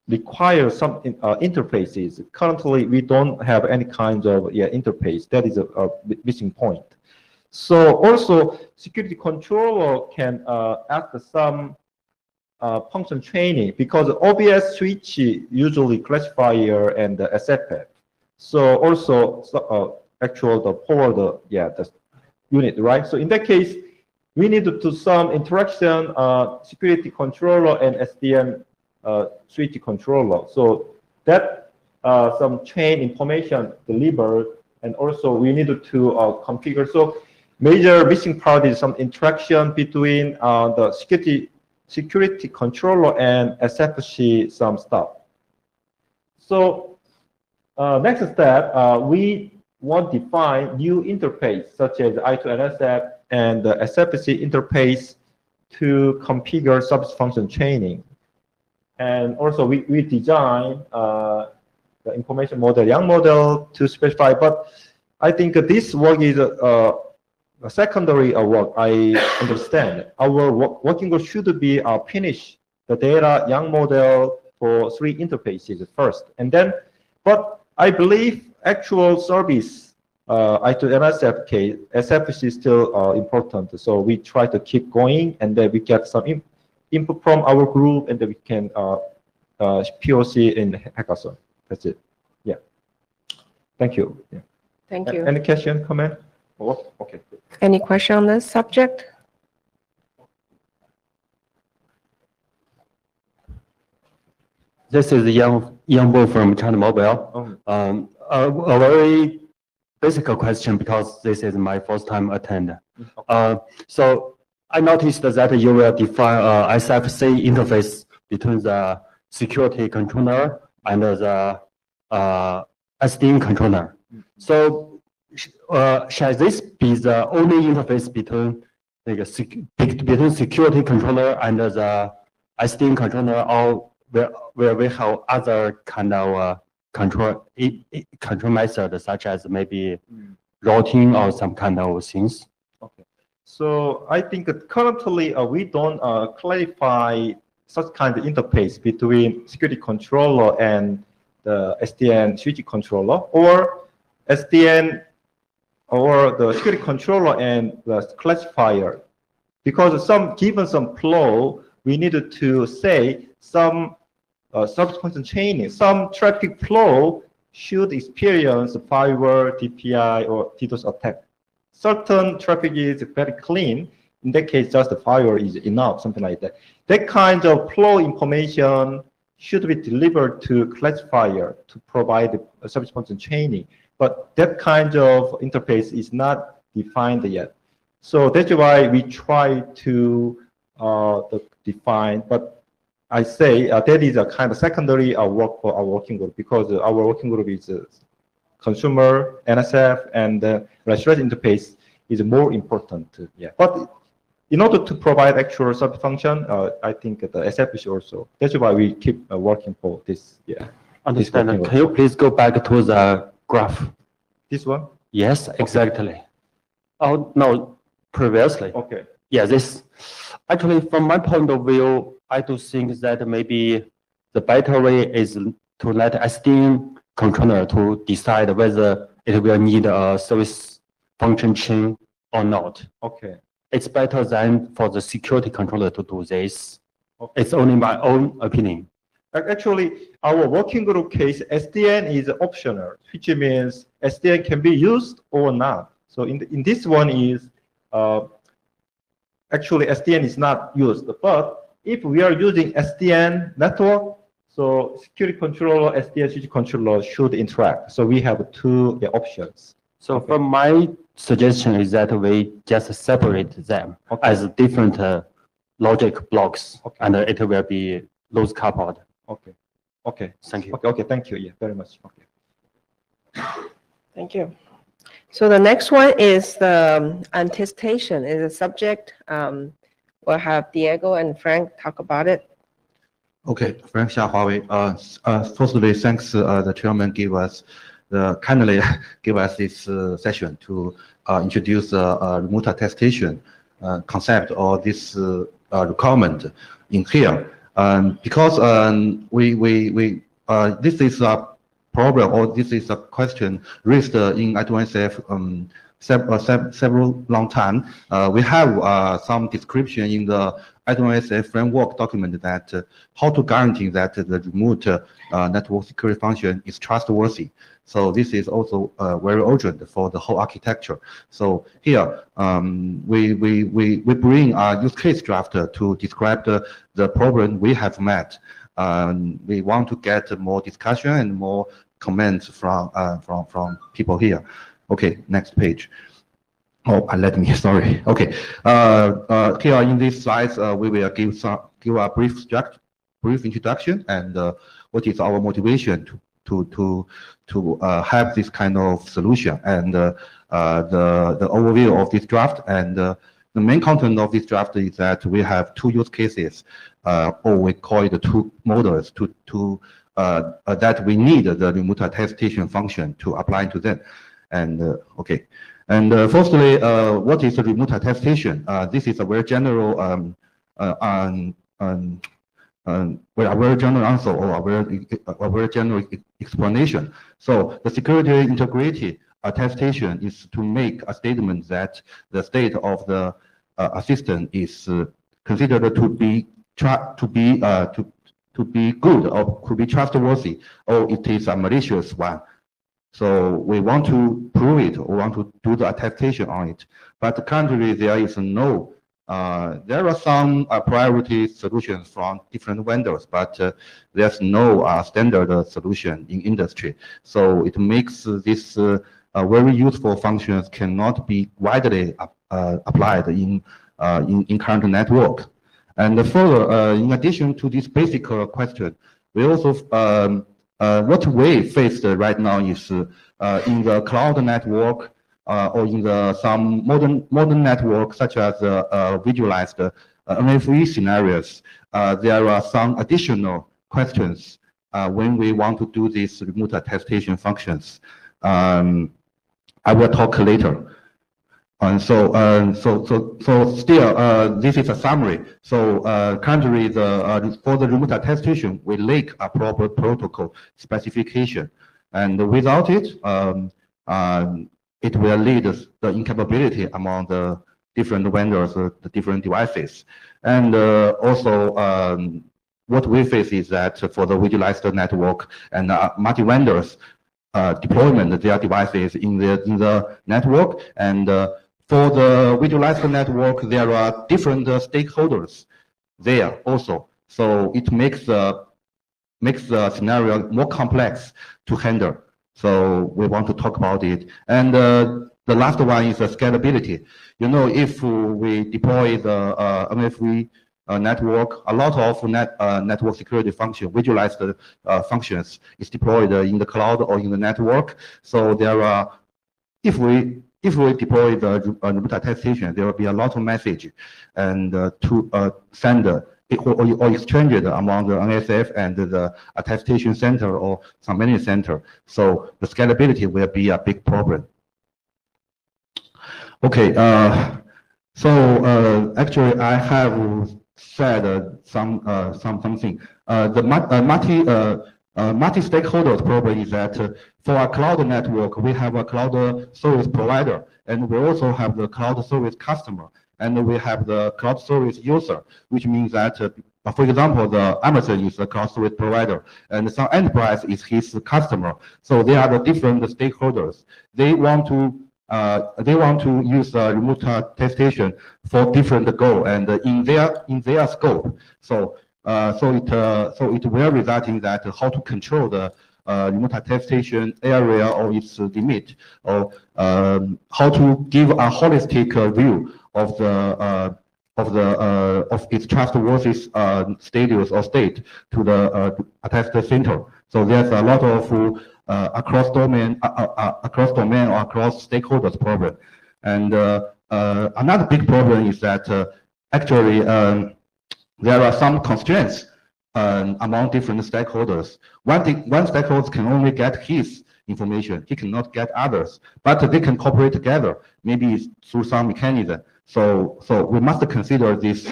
require some interfaces. Currently, we don't have any kind of interface. That is a missing point. So also, security controller can ask some function training because OBS switch usually classifier and the SFF. So also actual the forwarder, the unit, right? So in that case, we need to do some interaction security controller and SDN switch controller. So that some chain information delivered, and also we needed to configure. So major missing part is some interaction between the security controller and SFC some stuff. So next step, we want to define new interface such as I2NSF and the SFC interface to configure service function chaining. And also we design the information model, Yang model to specify, but I think this work is a secondary work. I understand our working group should be finish the data young model for 3 interfaces first. And then, but I believe actual service, I2NSF case, SF is still important. So we try to keep going, and then we get some input from our group, and then we can POC in hackathon. That's it. Yeah. Thank you. Yeah. Thank you. Any question, comment? Oh, okay. Any question on this subject? This is Yang Bo from China Mobile. Oh. A very basic question because this is my first time attend. So I noticed that you will define a SFC interface between the security controller and the SDN controller. So shall this be the only interface between between security controller and the SDN controller, or where we have other kind of control methods, such as maybe routing or some kind of things? Okay. So I think that currently we don't clarify such kind of interface between security controller and the SDN switch controller, or SDN or the security controller and the classifier, because given some flow, we needed to say some subsequent chaining, some traffic flow should experience firewall, DPI, or DDoS attack. Certain traffic is very clean. In that case, just the firewall is enough, something like that. That kind of flow information should be delivered to classifier to provide a subsequent chaining. But that kind of interface is not defined yet. So that's why we try to define, but I say that is a kind of secondary work for our working group, because our working group is consumer, NSF, and the restaurant interface is more important. Yeah, but in order to provide actual sub function, I think the SF is also. That's why we keep working for this. Yeah. Understand. Can you please go back to the graph? This one? Yes, exactly. Oh no, previously. Okay. Yeah, this actually, from my point of view, I do think that maybe the better way is to let SDN controller to decide whether it will need a service function chain or not. Okay. It's better than for the security controller to do this. Okay. It's only my own opinion. Actually, our working group case, SDN is optional, which means SDN can be used or not. So in this one is, actually SDN is not used, but if we are using SDN network, so security controller, SDN switch controller should interact. So we have 2 options. So from my suggestion is that we just separate them as different logic blocks, and it will be loose coupled. Okay. Okay. Thank you. Okay. Okay. Thank you. Yeah. Very much. Okay. Thank you. So the next one is the attestation is a subject. We'll have Diego and Frank talk about it. Okay, Frank Xia, Huawei. Firstly, thanks the chairman kindly give us this session to introduce remote attestation concept or this requirement in here. Because this is a problem, or this is a question raised in I2NSF several long time. We have some description in the I2NSF framework document that how to guarantee that the remote network security function is trustworthy. So this is also very urgent for the whole architecture. So here we bring a use case draft to describe the problem we have met. We want to get more discussion and more comments from people here. Okay, next page. Oh, let me, sorry. Okay, here in these slides, we will give a brief introduction and what is our motivation to have this kind of solution, and the overview of this draft. And the main content of this draft is that we have 2 use cases, or we call it 2 models that we need the remote attestation function to apply to them. And okay. And firstly, what is the remote attestation? This is a very general a very general answer or a very general explanation. So the security integrity attestation is to make a statement that the state of the assistant is considered to be good or to be trustworthy, or it is a malicious one. So we want to prove it or want to do the attestation on it. But currently there is no, there are some priority solutions from different vendors, but there's no standard solution in industry. So it makes this very useful functions cannot be widely applied in current network. And further, in addition to this basic question, we also what we face right now is in the cloud network or in some modern network such as visualized NFV scenarios. There are some additional questions when we want to do these remote attestation functions. I will talk later. And so still, this is a summary. So currently, for the remote attestation, we lack a proper protocol specification, and without it, it will lead the incapability among the different vendors, the different devices, and also what we face is that for the visualized network and multi vendors deployment their devices in the network and for the visualized network, there are different stakeholders there also. So it makes the scenario more complex to handle. So we want to talk about it. And the last one is scalability. You know, if we deploy the MFV network, a lot of network security function, visualized functions is deployed in the cloud or in the network. So there are, if we deploy the remote attestation, there will be a lot of message and to send or exchange it among the NSF and the attestation center or some many center. So the scalability will be a big problem. Okay, so actually I have said something. The multi-stakeholders problem is that for a cloud network, we have a cloud service provider, and we also have the cloud service customer, and we have the cloud service user, which means that, for example, the Amazon is the cloud service provider, and some enterprise is his customer. So they are the different stakeholders. They want to use remote attestation for different goal and in their scope. So it will result in that how to control the remote attestation area or its limit, or how to give a holistic view of its trustworthy status or state to the attest center. So there's a lot of across domain or across stakeholders problem. And another big problem is that actually there are some constraints among different stakeholders. One stakeholder can only get his information, he cannot get others, but they can cooperate together, maybe through some mechanism. So we must consider these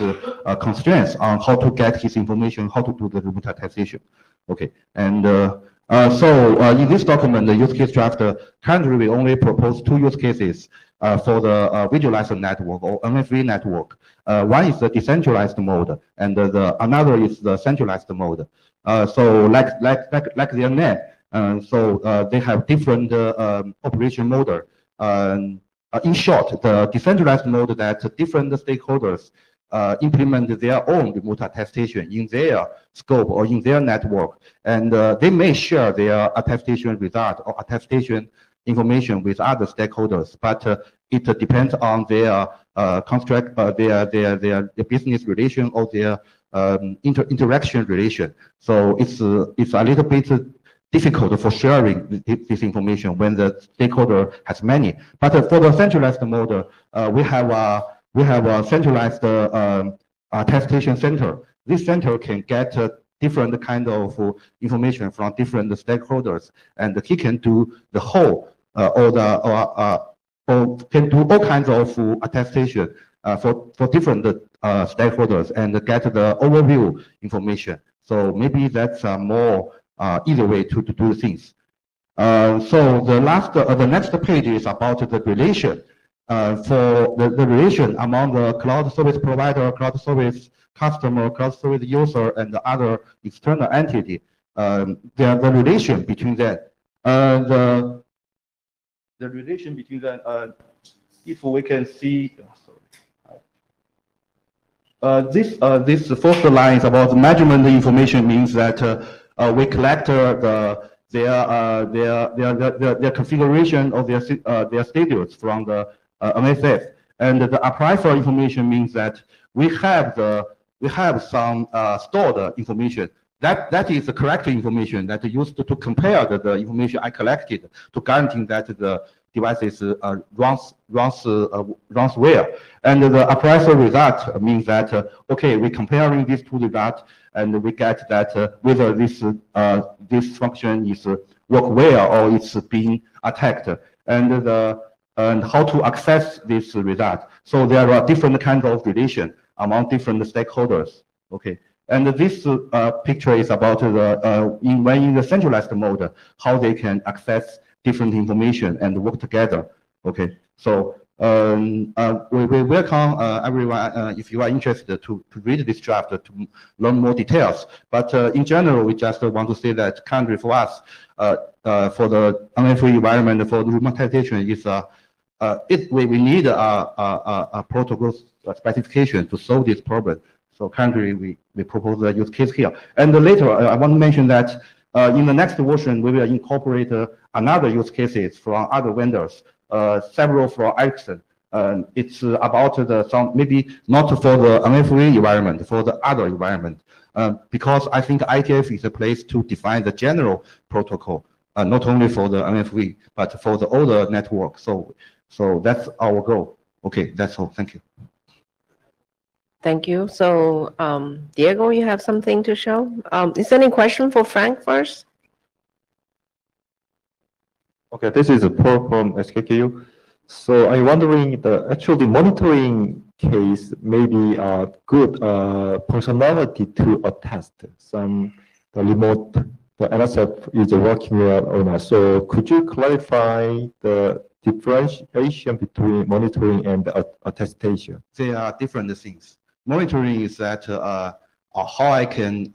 constraints on how to get his information, how to do the remote attestation. Okay, and in this document, the use case draft, currently we only propose 2 use cases for the visualized network or NFV network. One is the decentralized mode, and another is the centralized mode. So like their name, they have different operation mode. In short, the decentralized mode that different stakeholders implement their own remote attestation in their scope or in their network, and they may share their attestation result or attestation information with other stakeholders, but it depends on their construct, their business relation or their interaction relation. So it's a little bit difficult for sharing this information when the stakeholder has many. But for the centralized mode, we have a centralized attestation center. This center can get different kind of information from different stakeholders, and he can do the whole or can do all kinds of attestation for different stakeholders and get the overview information. So maybe that's a more easy way to do things. So the next page is about the relation. For the relation among the cloud service provider, cloud service customer, cloud service user, and the other external entity. The relation between them. The relation between them. If we can see, this first line is about the measurement information, means that we collect their configuration of their studios from the NSF, and the appraisal information means that we have some stored information. That is the correct information that used to compare the information I collected to guarantee that the devices runs well. And the appraisal result means that okay, we're comparing these two results and we get that whether this function is work well or it's being attacked, and how to access this result. So there are different kinds of relation among different stakeholders. Okay. And this picture is about when in the centralized mode, how they can access different information and work together. Okay, so we welcome everyone if you are interested to read this draft to learn more details. But in general, we just want to say that currently for us, for the NFV environment, for the remotization is we need a protocol specification to solve this problem. So currently we propose a use case here. And later, I want to mention that in the next version, we will incorporate another use cases from other vendors, several from Ericsson. It's about some maybe not for the NFV environment, for the other environment, because I think IETF is a place to define the general protocol, not only for the NFV, but for the older network. So that's our goal. Okay, that's all. Thank you. Thank you. So, Diego, you have something to show? Is there any question for Frank first? Okay, this is a Paul from SKKU. So I'm wondering, the monitoring case may be a good functionality to attest the remote, the NSF is working well or not. So could you clarify the differentiation between monitoring and attestation? They are different things. Monitoring is that how I can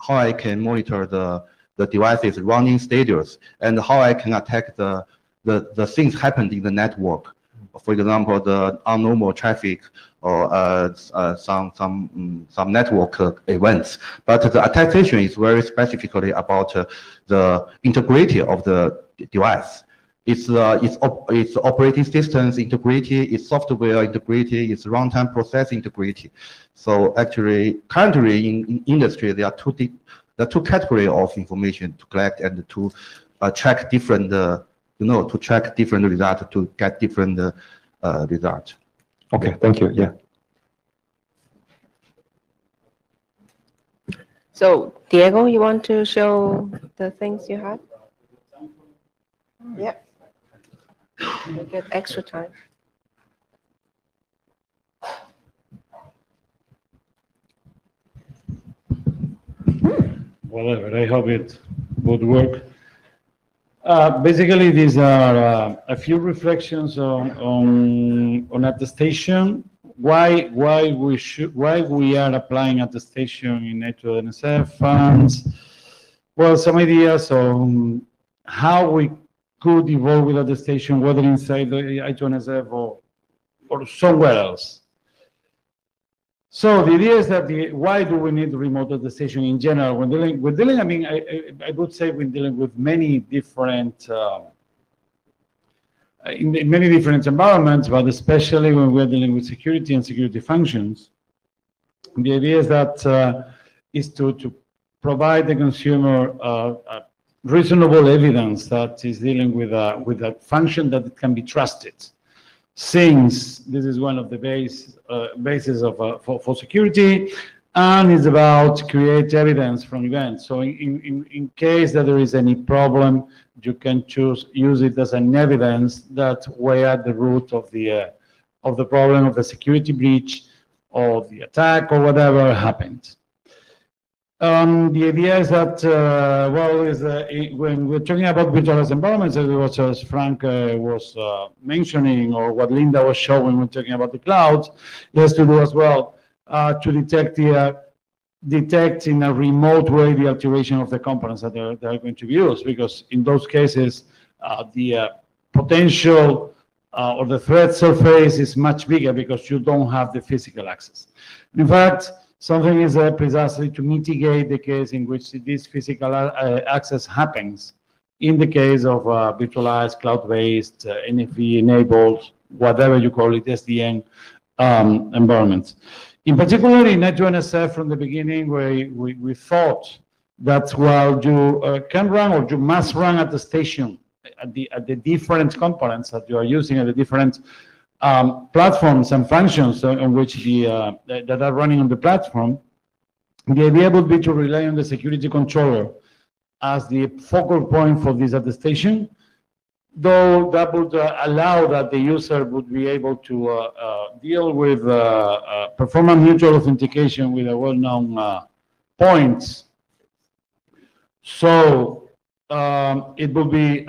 monitor the devices running status and how I can attack the things happened in the network. For example, the abnormal traffic or some network events. But the attestation is very specifically about the integrity of the device. It's operating systems integrity, its software integrity, its runtime process integrity. So actually, currently in industry, there are two categories of information to collect and to track different, to track different results to get different results. Okay, thank you. Yeah. So, Diego, you want to show the things you have? Yeah. You get extra time. Whatever, I hope it would work. Basically, these are a few reflections on attestation. Why we are applying attestation in I2NSF funds. Well, some ideas on how we could evolve with attestation, whether inside the I2NSF or somewhere else. So the idea is that why do we need remote attestation in general? When dealing, I mean, I would say we're dealing with many different, in many different environments, but especially when we're dealing with security and security functions. The idea is that is to provide the consumer reasonable evidence that is dealing with a function that it can be trusted. Since this is one of the bases of for security, and it's about create evidence from events. So in case that there is any problem, you can use it as an evidence that we're at the root of the problem of the security breach, or the attack or whatever happened. The idea is that, when we're talking about virtualized environments, as Frank was mentioning, or what Linda was showing when talking about the cloud, it has to do as well to detect in a remote way the alteration of the components that they're going to be used, because in those cases, the potential or the threat surface is much bigger because you don't have the physical access. In fact, something is precisely to mitigate the case in which this physical access happens in the case of virtualized, cloud-based, NFV-enabled, whatever you call it, SDN environments. In particular, in I2NSF from the beginning, we thought that while you can run or you must run at the station at the different components that you are using at the different platforms and functions on which that are running on the platform, the idea would be to rely on the security controller as the focal point for this attestation, though that would allow that the user would be able to deal with perform a mutual authentication with a well-known points. So it would be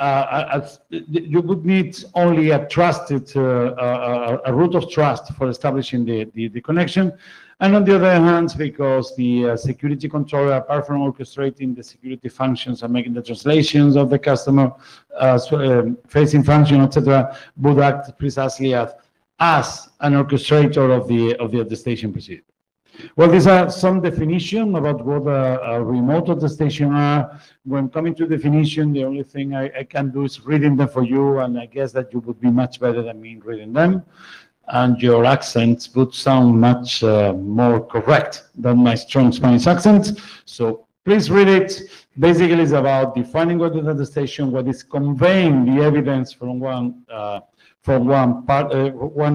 you would need only a trusted a root of trust for establishing the connection, and on the other hand, because the security controller, apart from orchestrating the security functions and making the translations of the customer facing function, etc., would act precisely as an orchestrator of the attestation procedure. Well, these are some definition about what a remote attestation are. When coming to definition, the only thing I can do is reading them for you, and I guess that you would be much better than me in reading them, and your accents would sound much more correct than my strong Spanish accent. So please read it. Basically, it's about defining what is attestation, what is conveying the evidence from one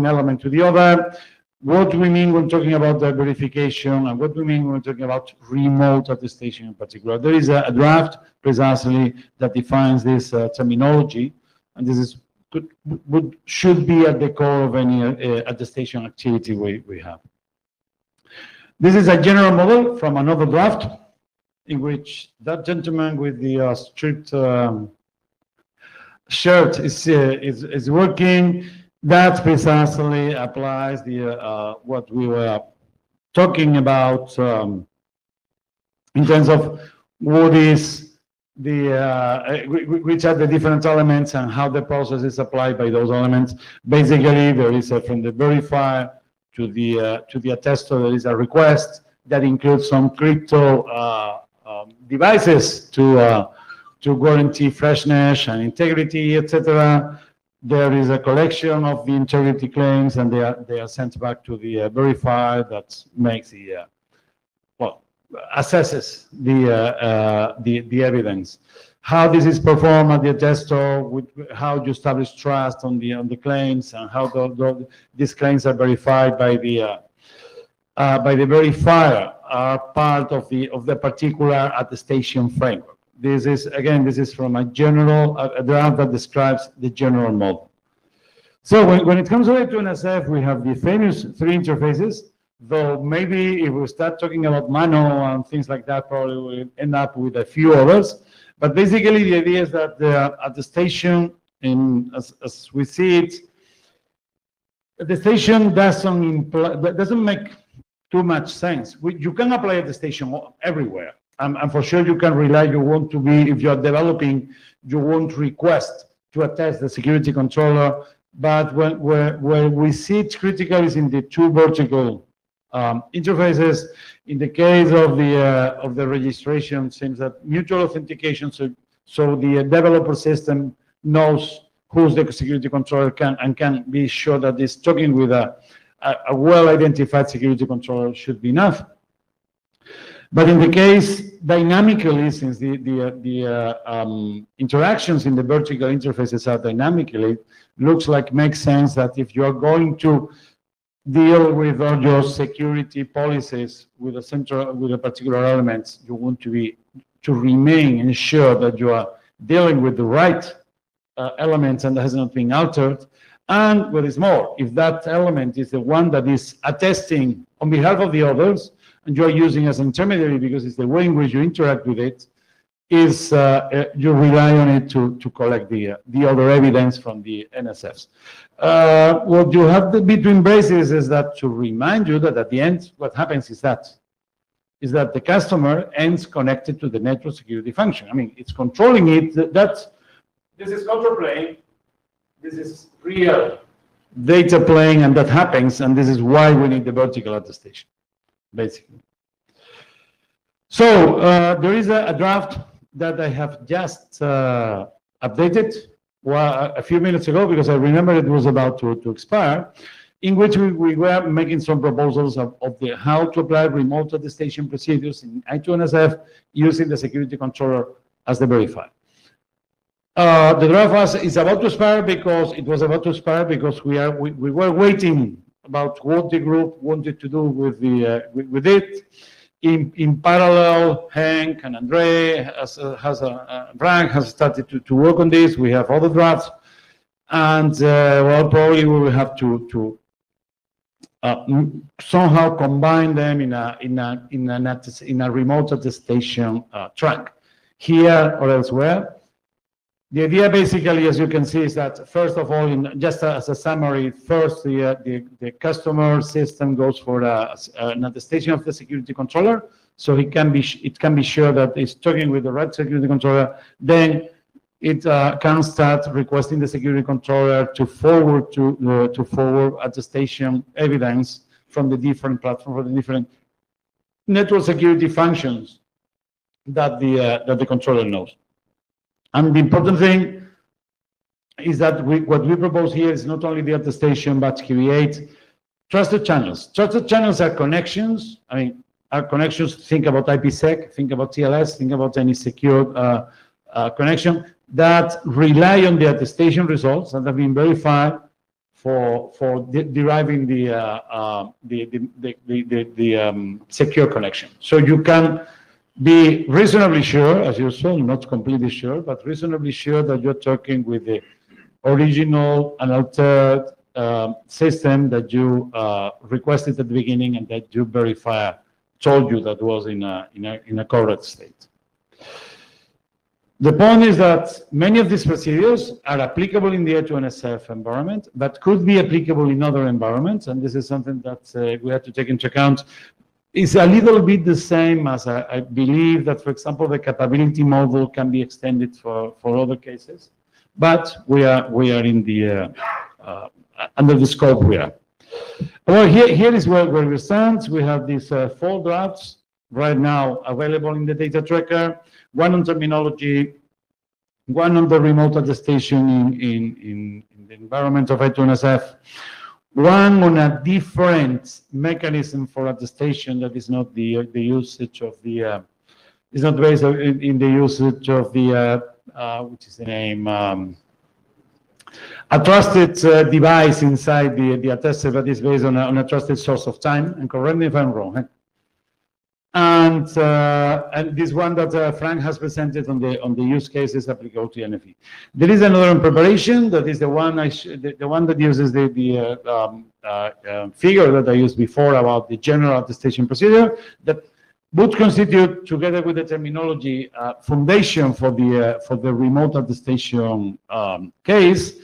element to the other. What do we mean when talking about the verification, and what do we mean when talking about remote attestation in particular? There is a draft precisely that defines this terminology, and this is should be at the core of any attestation activity we have. This is a general model from another draft in which that gentleman with the stripped shirt is working. That precisely applies the what we were talking about in terms of what is the which are the different elements and how the process is applied by those elements. Basically, there is from the verifier to the attester, there is a request that includes some crypto devices to guarantee freshness and integrity, etc. There is a collection of the integrity claims, and they are sent back to the verifier that makes the assesses the evidence. How this is performed at the attester, how you establish trust on the claims, and how these claims are verified by the verifier are part of the particular attestation framework. This is from a general draft that describes the general model. So when it comes to I2NSF, we have the famous 3 interfaces, though maybe if we start talking about manual and things like that, probably we'll end up with a few others. But basically, the idea is that the attestation, as we see it, attestation doesn't make too much sense. You can apply attestation everywhere. And for sure, you can rely, if you're developing, you won't request to attest the security controller. But where we see it critical is in the 2 vertical interfaces. In the case of the registration, seems that mutual authentication, so the developer system knows who's the security controller and can be sure that it's talking with a well-identified security controller should be enough. But in the case dynamically, since the interactions in the vertical interfaces are dynamically, looks like makes sense that if you are going to deal with all your security policies with a particular elements, you want to remain ensure that you are dealing with the right elements and that has not been altered. And what is more, if that element is the one that is attesting on behalf of the others, and you're using as an intermediary because it's the way in which you interact with it, is you rely on it to collect the other evidence from the NSFs. What you have between braces is that to remind you that at the end, what happens is that the customer ends connected to the network security function. I mean, it's controlling it. This is control plane. This is real data plane, and that happens, and this is why we need the vertical attestation, basically. So there is a draft that I have just updated a few minutes ago, because I remember it was about to expire, in which we were making some proposals of how to apply remote attestation procedures in I2NSF using the security controller as the verifier. The draft is about to expire because it was about to expire because we were waiting about what the group wanted to do with it. In parallel, Hank and Andre Frank has started to work on this. We have other drafts, and well, probably we will have to somehow combine them in a remote attestation track here or elsewhere. The idea, basically, as you can see, is that first of all, just as a summary, first the customer system goes for an attestation of the security controller, so it can be sure that it's talking with the right security controller. Then it can start requesting the security controller to forward attestation evidence from the different platforms, from the different network security functions that the controller knows. And the important thing is that what we propose here is not only the attestation, but create trusted channels. Trusted channels are connections. I mean, are connections. Think about IPsec, think about TLS, think about any secure connection that rely on the attestation results that have been verified for deriving the secure connection. So you can be reasonably sure, as usual, not completely sure, but reasonably sure that you're talking with the original and altered system that you requested at the beginning and that you verify told you that was in a correct state. The point is that many of these procedures are applicable in the I2NSF environment, but could be applicable in other environments, and this is something that we have to take into account. It's a little bit the same as I believe that, for example, the capability model can be extended for other cases, but we are in the under the scope we are. Well, here is where we stand. We have these 4 drafts right now available in the data tracker. One on terminology, one on the remote attestation in the environment of I2NSF. One on a different mechanism for attestation that is not the usage of the is not based in the usage of the which is the name a trusted device inside the attester, but is based on a trusted source of time. And correct me if I'm wrong. And this one that Frank has presented on the use cases applicable to NFE. There is another in preparation that is the one the one that uses the figure that I used before about the general attestation procedure that would constitute, together with the terminology, foundation for the remote attestation case.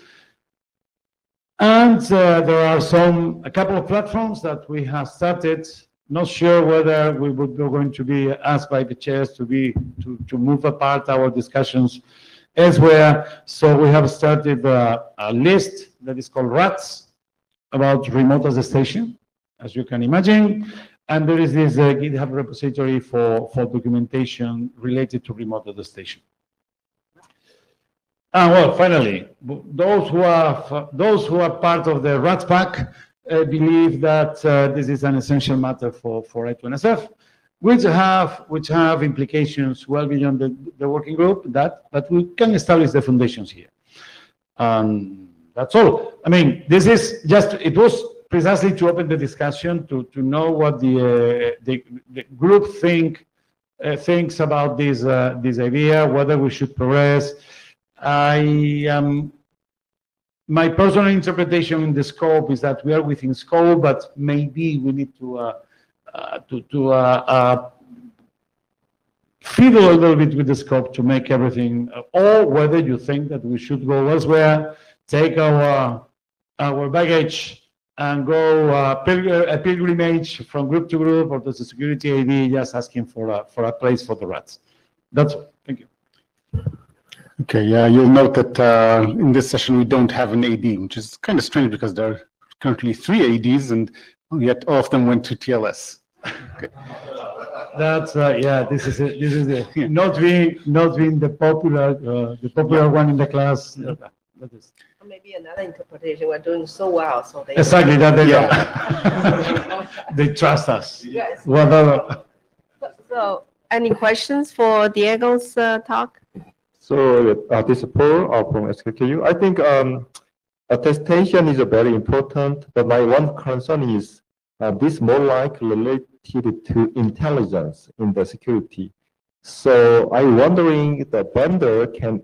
And there are a couple of platforms that we have started. Not sure whether we would be going to be asked by the chairs to move apart our discussions elsewhere. So we have started a list that is called RATS about remote attestation, as you can imagine. And there is this GitHub repository for documentation related to remote attestation. And well, finally, those who are part of the RATS pack believe that this is an essential matter for I2NSF, which have implications well beyond the working group, but we can establish the foundations here. That's all. I mean, this is just, it was precisely to open the discussion, to know what the group thinks about this idea, whether we should progress. I am my personal interpretation in the scope is that we are within scope, but maybe we need to fiddle a little bit with the scope to make everything, or whether you think that we should go elsewhere, take our baggage and go a pilgrimage from group to group, or does the security AD just asking for a place for the rats? That's all. Thank you. Okay, yeah, you'll note that in this session we don't have an AD, which is kind of strange because there are currently 3 ADs and yet all of them went to TLS. Okay. That's yeah. This is it. This is it. Not being the popular one in the class. That is. Maybe another interpretation. We're doing so well, so they Exactly that they trust us. Yes. Whatever. So, any questions for Diego's talk? So this is Paul from SKKU. I think attestation is very important, but my one concern is this more like related to intelligence in the security. So I'm wondering if the vendor can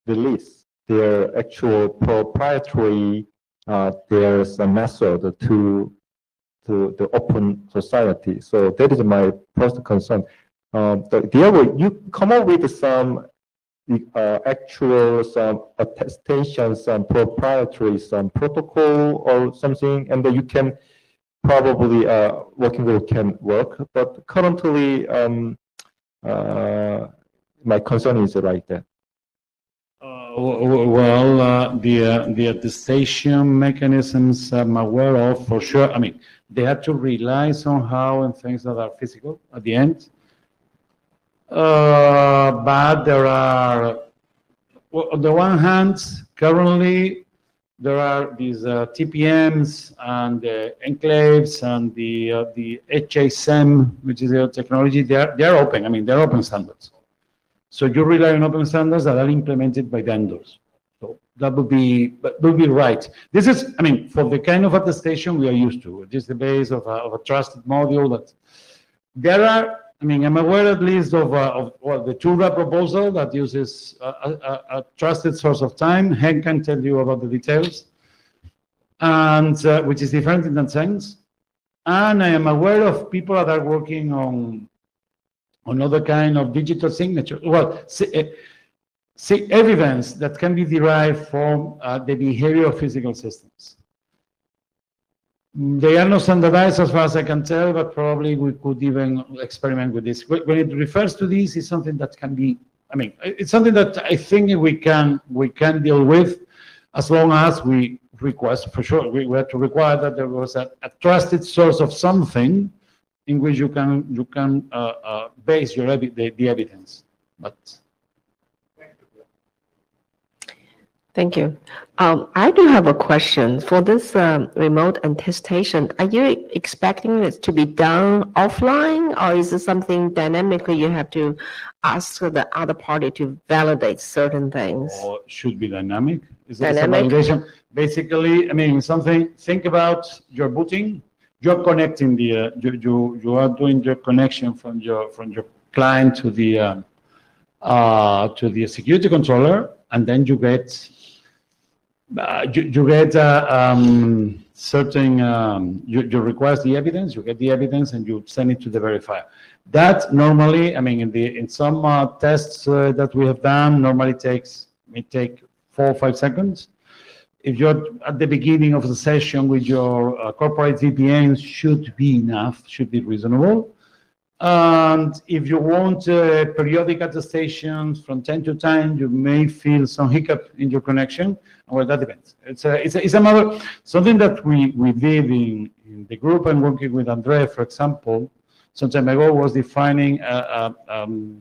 release their actual proprietary there's a method to the open society. So that is my first concern. Diego, you come up with some actual some attestation, some proprietary, some protocol or something, and then you can probably working group can work. But currently, my concern is like that. Well, the attestation mechanisms I'm aware of for sure. I mean, they have to rely somehow on things that are physical at the end. But there are, well, on the one hand, currently there are these TPMs and the enclaves and the HSM, which is the technology. They are open. I mean, they're open standards. So you rely on open standards that are implemented by vendors. So that would be right. This is, I mean, for the kind of attestation we are used to. It is the base of a trusted module. That there are. I mean, I'm aware at least of the Tura proposal that uses a trusted source of time. Hank can tell you about the details, and which is different in that sense. And I am aware of people that are working on other kind of digital signature. Well, evidence that can be derived from the behavior of physical systems. They are not standardized as far as I can tell, but probably we could even experiment with this. When it refers to this, it's something that can be, I mean, it's something that I think we can deal with as long as we request, for sure, we have to require that there was a trusted source of something in which you can base your the evidence. But Thank you. I do have a question. For this remote attestation, are you expecting it to be done offline, or is it something dynamically you have to ask the other party to validate certain things? or should be dynamic. It's Dynamic? a validation. Basically, I mean, think about your booting. You're connecting you are doing your connection from your client to the security controller, and then you get certain you request the evidence, you get the evidence, and you send it to the verifier. That normally, I mean, in some tests that we have done, normally may take 4 or 5 seconds. If you're at the beginning of the session with your corporate VPNs, should be enough, should be reasonable. And if you want periodic attestations from time to time, you may feel some hiccup in your connection. Well, that depends. It's a matter, something that we did in the group and working with Andre, for example, some time ago, was defining a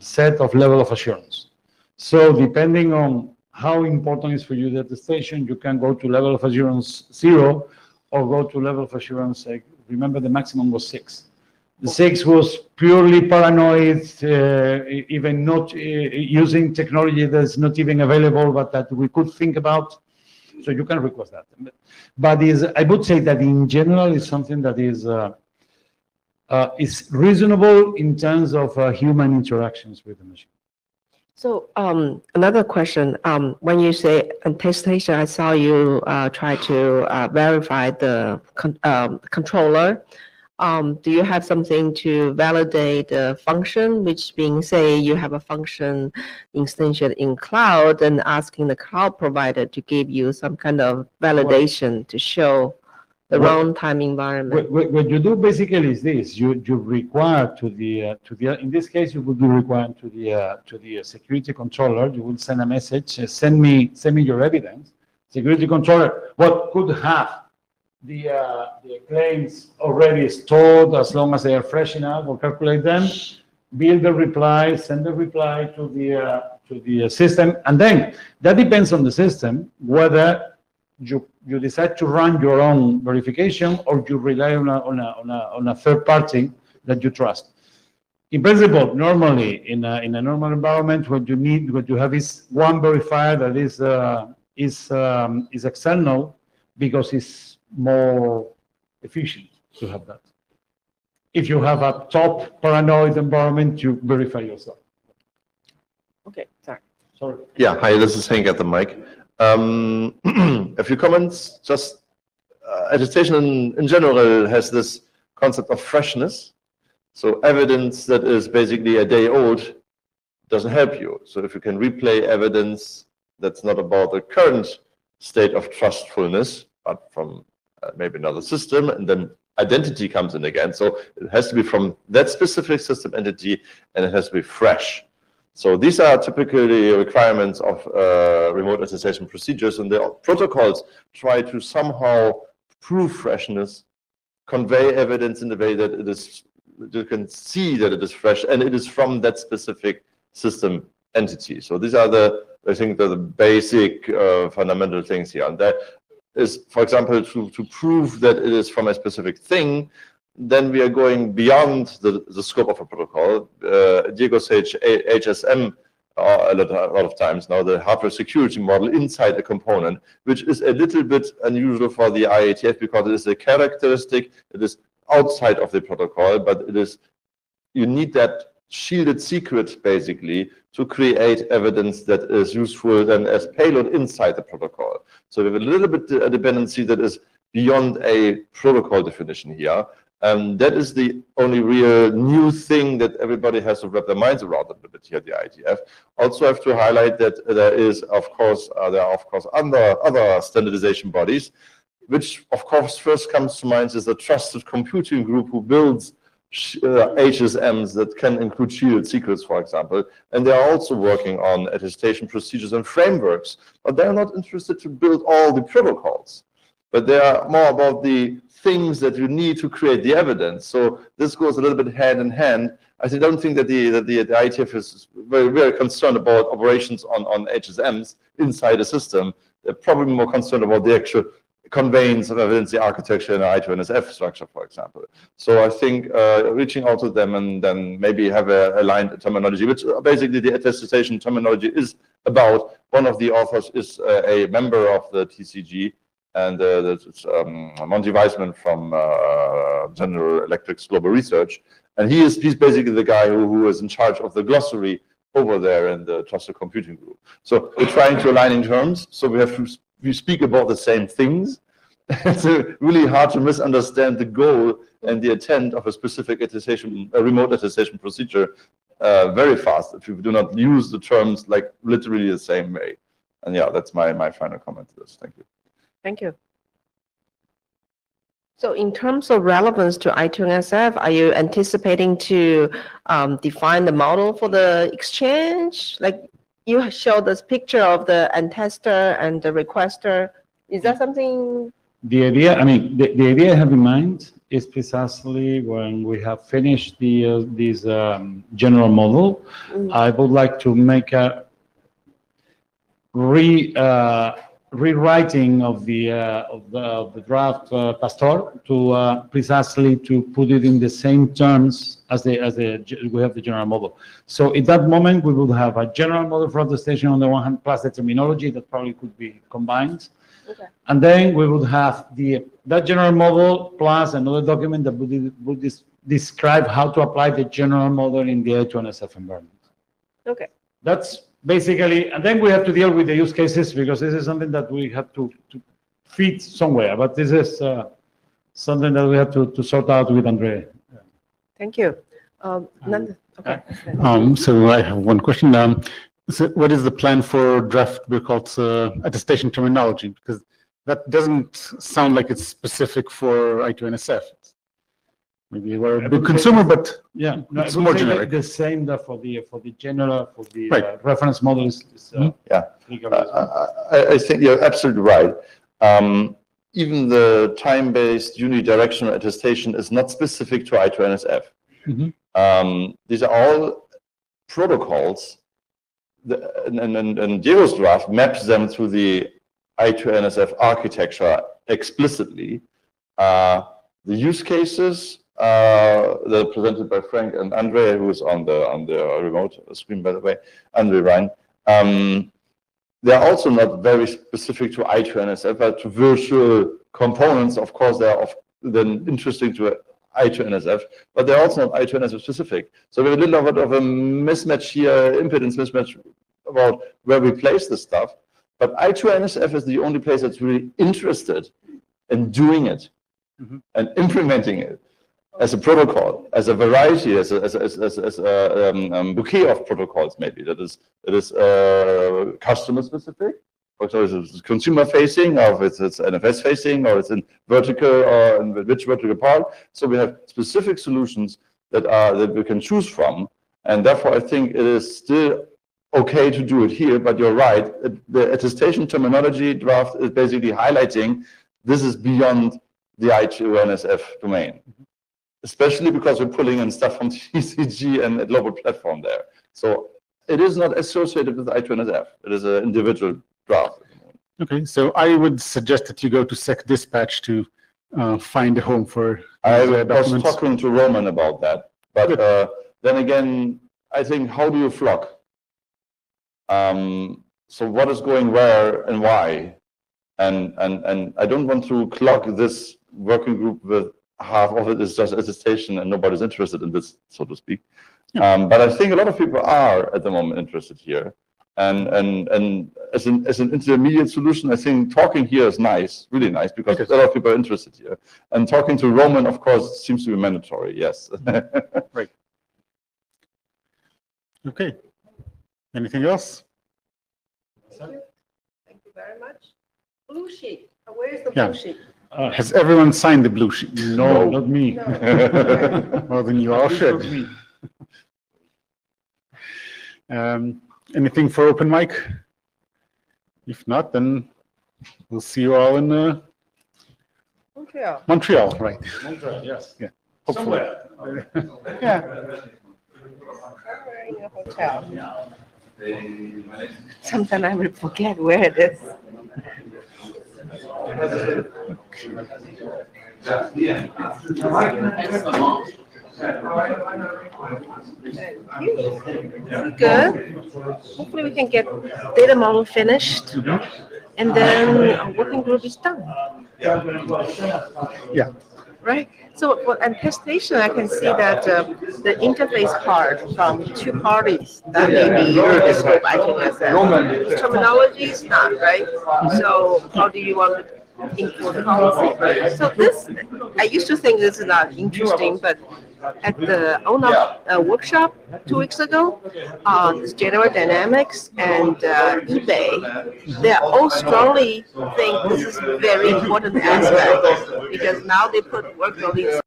set of level of assurance. So depending on how important is for you the attestation, you can go to level of assurance 0 or go to level of assurance, remember the maximum was 6. The 6 was purely paranoid, even not using technology that's not even available, but that we could think about. So you can request that. But I would say that in general, it's something that is reasonable in terms of human interactions with the machine. So another question, when you say attestation, I saw you try to verify the controller. Do you have something to validate the function, which being, say, you have a function instantiated in cloud and asking the cloud provider to give you some kind of validation to show the runtime environment? What you do basically is this: you require to the in this case you would be requiring to the security controller. You will send a message: send me your evidence. Security controller, what could have the claims already stored as long as they are fresh enough, will calculate them, build the reply, send the reply to the system, and then that depends on the system whether you decide to run your own verification or you rely on a third party that you trust. In principle, normally in a normal environment, what you have is one verifier that is external because it's more efficient to have that. If you have a top paranoid environment, you verify yourself. Okay, sorry. Sorry. Yeah, hi, this is Hank at the mic. A few comments. Just attestation in general has this concept of freshness. So evidence that is basically a day old doesn't help you. So if you can replay evidence that's not about the current state of trustfulness, but from maybe another system, and then identity comes in again. So it has to be from that specific system entity, and it has to be fresh. So these are typically requirements of remote attestation procedures, and the protocols try to somehow prove freshness, convey evidence in the way that it is, you can see that it is fresh, and it is from that specific system entity. So these are I think, the basic fundamental things here. And that is, for example, to prove that it is from a specific thing, then we are going beyond the scope of a protocol. Diego said HSM a lot of times now, the hardware security model inside a component, which is a little bit unusual for the IETF because it is a characteristic, it is outside of the protocol, but it is, you need that shielded secret basically to create evidence that is useful then as payload inside the protocol. So we have a little bit a dependency that is beyond a protocol definition here. That is the only real new thing that everybody has to wrap their minds around a little bit here at the IETF. Also have to highlight that there is, of course, other standardization bodies, which of course first comes to mind is the trusted computing group who builds HSMs that can include shielded secrets, for example, and they are also working on attestation procedures and frameworks, but they are not interested to build all the protocols, but they are more about the things that you need to create the evidence. So this goes a little bit hand in hand. I don't think that the IETF is very concerned about operations on HSMs inside a system. They're probably more concerned about the actual conveyance of evidence, the architecture in an I2NSF structure, for example. So I think reaching out to them and then maybe have a aligned terminology, which basically the attestation terminology is about. One of the authors is a member of the TCG, and that's Monty Weisman from General Electric's Global Research. And he's basically the guy who is in charge of the glossary over there in the Trusted Computing Group. So we're trying to align in terms, so we speak about the same things. It's really hard to misunderstand the goal and the intent of a specific attestation, a remote attestation procedure very fast if you do not use the terms like literally the same way. And yeah, that's my final comment to this. Thank you. Thank you. So in terms of relevance to I2NSF, are you anticipating to define the model for the exchange? Like you showed this picture of the attester and the requester. Is that something? The idea, I mean, the idea I have in mind is precisely when we have finished this general model, I would like to make a rewriting of the draft Pastor to precisely to put it in the same terms as we have the general model. So at that moment we will have a general model for attestation on the one hand plus the terminology that probably could be combined. Okay. And then we would have that general model plus another document that would describe how to apply the general model in the I2NSF environment. Okay. That's basically, and then we have to deal with the use cases because this is something that we have to feed somewhere. But this is something that we have to sort out with Andre. Thank you. Okay. So I have one question. So what is the plan for draft Burkhalt's attestation terminology? Because that doesn't sound like it's specific for I2NSF. Maybe we're a big consumer, but yeah, it's more generic. The same that for the general, for the Right. reference model is Yeah. legal as well. I think you're absolutely right. Even the time-based unidirectional attestation is not specific to I2NSF. These are all protocols, and Diego's draft maps them through the I2NSF architecture explicitly. The use cases that are presented by Frank and Andre, who is on the remote screen, by the way, Andre Ryan. They're also not very specific to I2NSF, but to virtual components. Of course, they're then interesting to I2NSF, but they're also not I2NSF specific. So we have a little bit of a mismatch here, impedance mismatch about where we place this stuff. But I2NSF is the only place that's really interested in doing it and implementing it as a protocol, as a variety, as a bouquet of protocols, maybe that is customer specific, or so it's consumer facing, or if it's NFS facing, or it's in vertical, or in which vertical part. So we have specific solutions that we can choose from, and therefore I think it is still okay to do it here. But you're right, the attestation terminology draft is basically highlighting this is beyond the I2NSF domain. Especially because we're pulling in stuff from TCG and a global platform there. So it is not associated with I2NSF. It is an individual draft. Okay, so I would suggest that you go to sec dispatch to find a home for I these, was talking to Roman about that. But then again, I think, how do you flock? So what is going where and why? And I don't want to clog this working group with half of it is just attestation and nobody's interested in this, so to speak. But I think a lot of people are at the moment interested here. And as an intermediate solution, I think talking here is nice, really nice, because a lot of people are interested here. And talking to Roman, of course, seems to be mandatory, yes. Right. Okay. Anything else? Thank you very much. Blue sheet. Where is the Yeah. blue sheet? Has everyone signed the blue sheet? No, not me. Well, then you all should. Anything for open mic? If not, then we'll see you all in Montreal. Montreal, right? Montreal, yes. Yeah. Hopefully. Somewhere. Yeah. Somewhere in a hotel. Sometimes I will forget where it is. Good. Hopefully we can get data model finished, and then our working group is done. Yeah. Right. So for attestation, I can see that the interface part from two parties that may be the scope I2NSF. Terminology is not, right? So how do you want to include policy? So this, I used to think this is not interesting, but at the ONUP workshop 2 weeks ago, this General Dynamics and eBay, they all strongly think this is a very important aspect, because now they put workload inside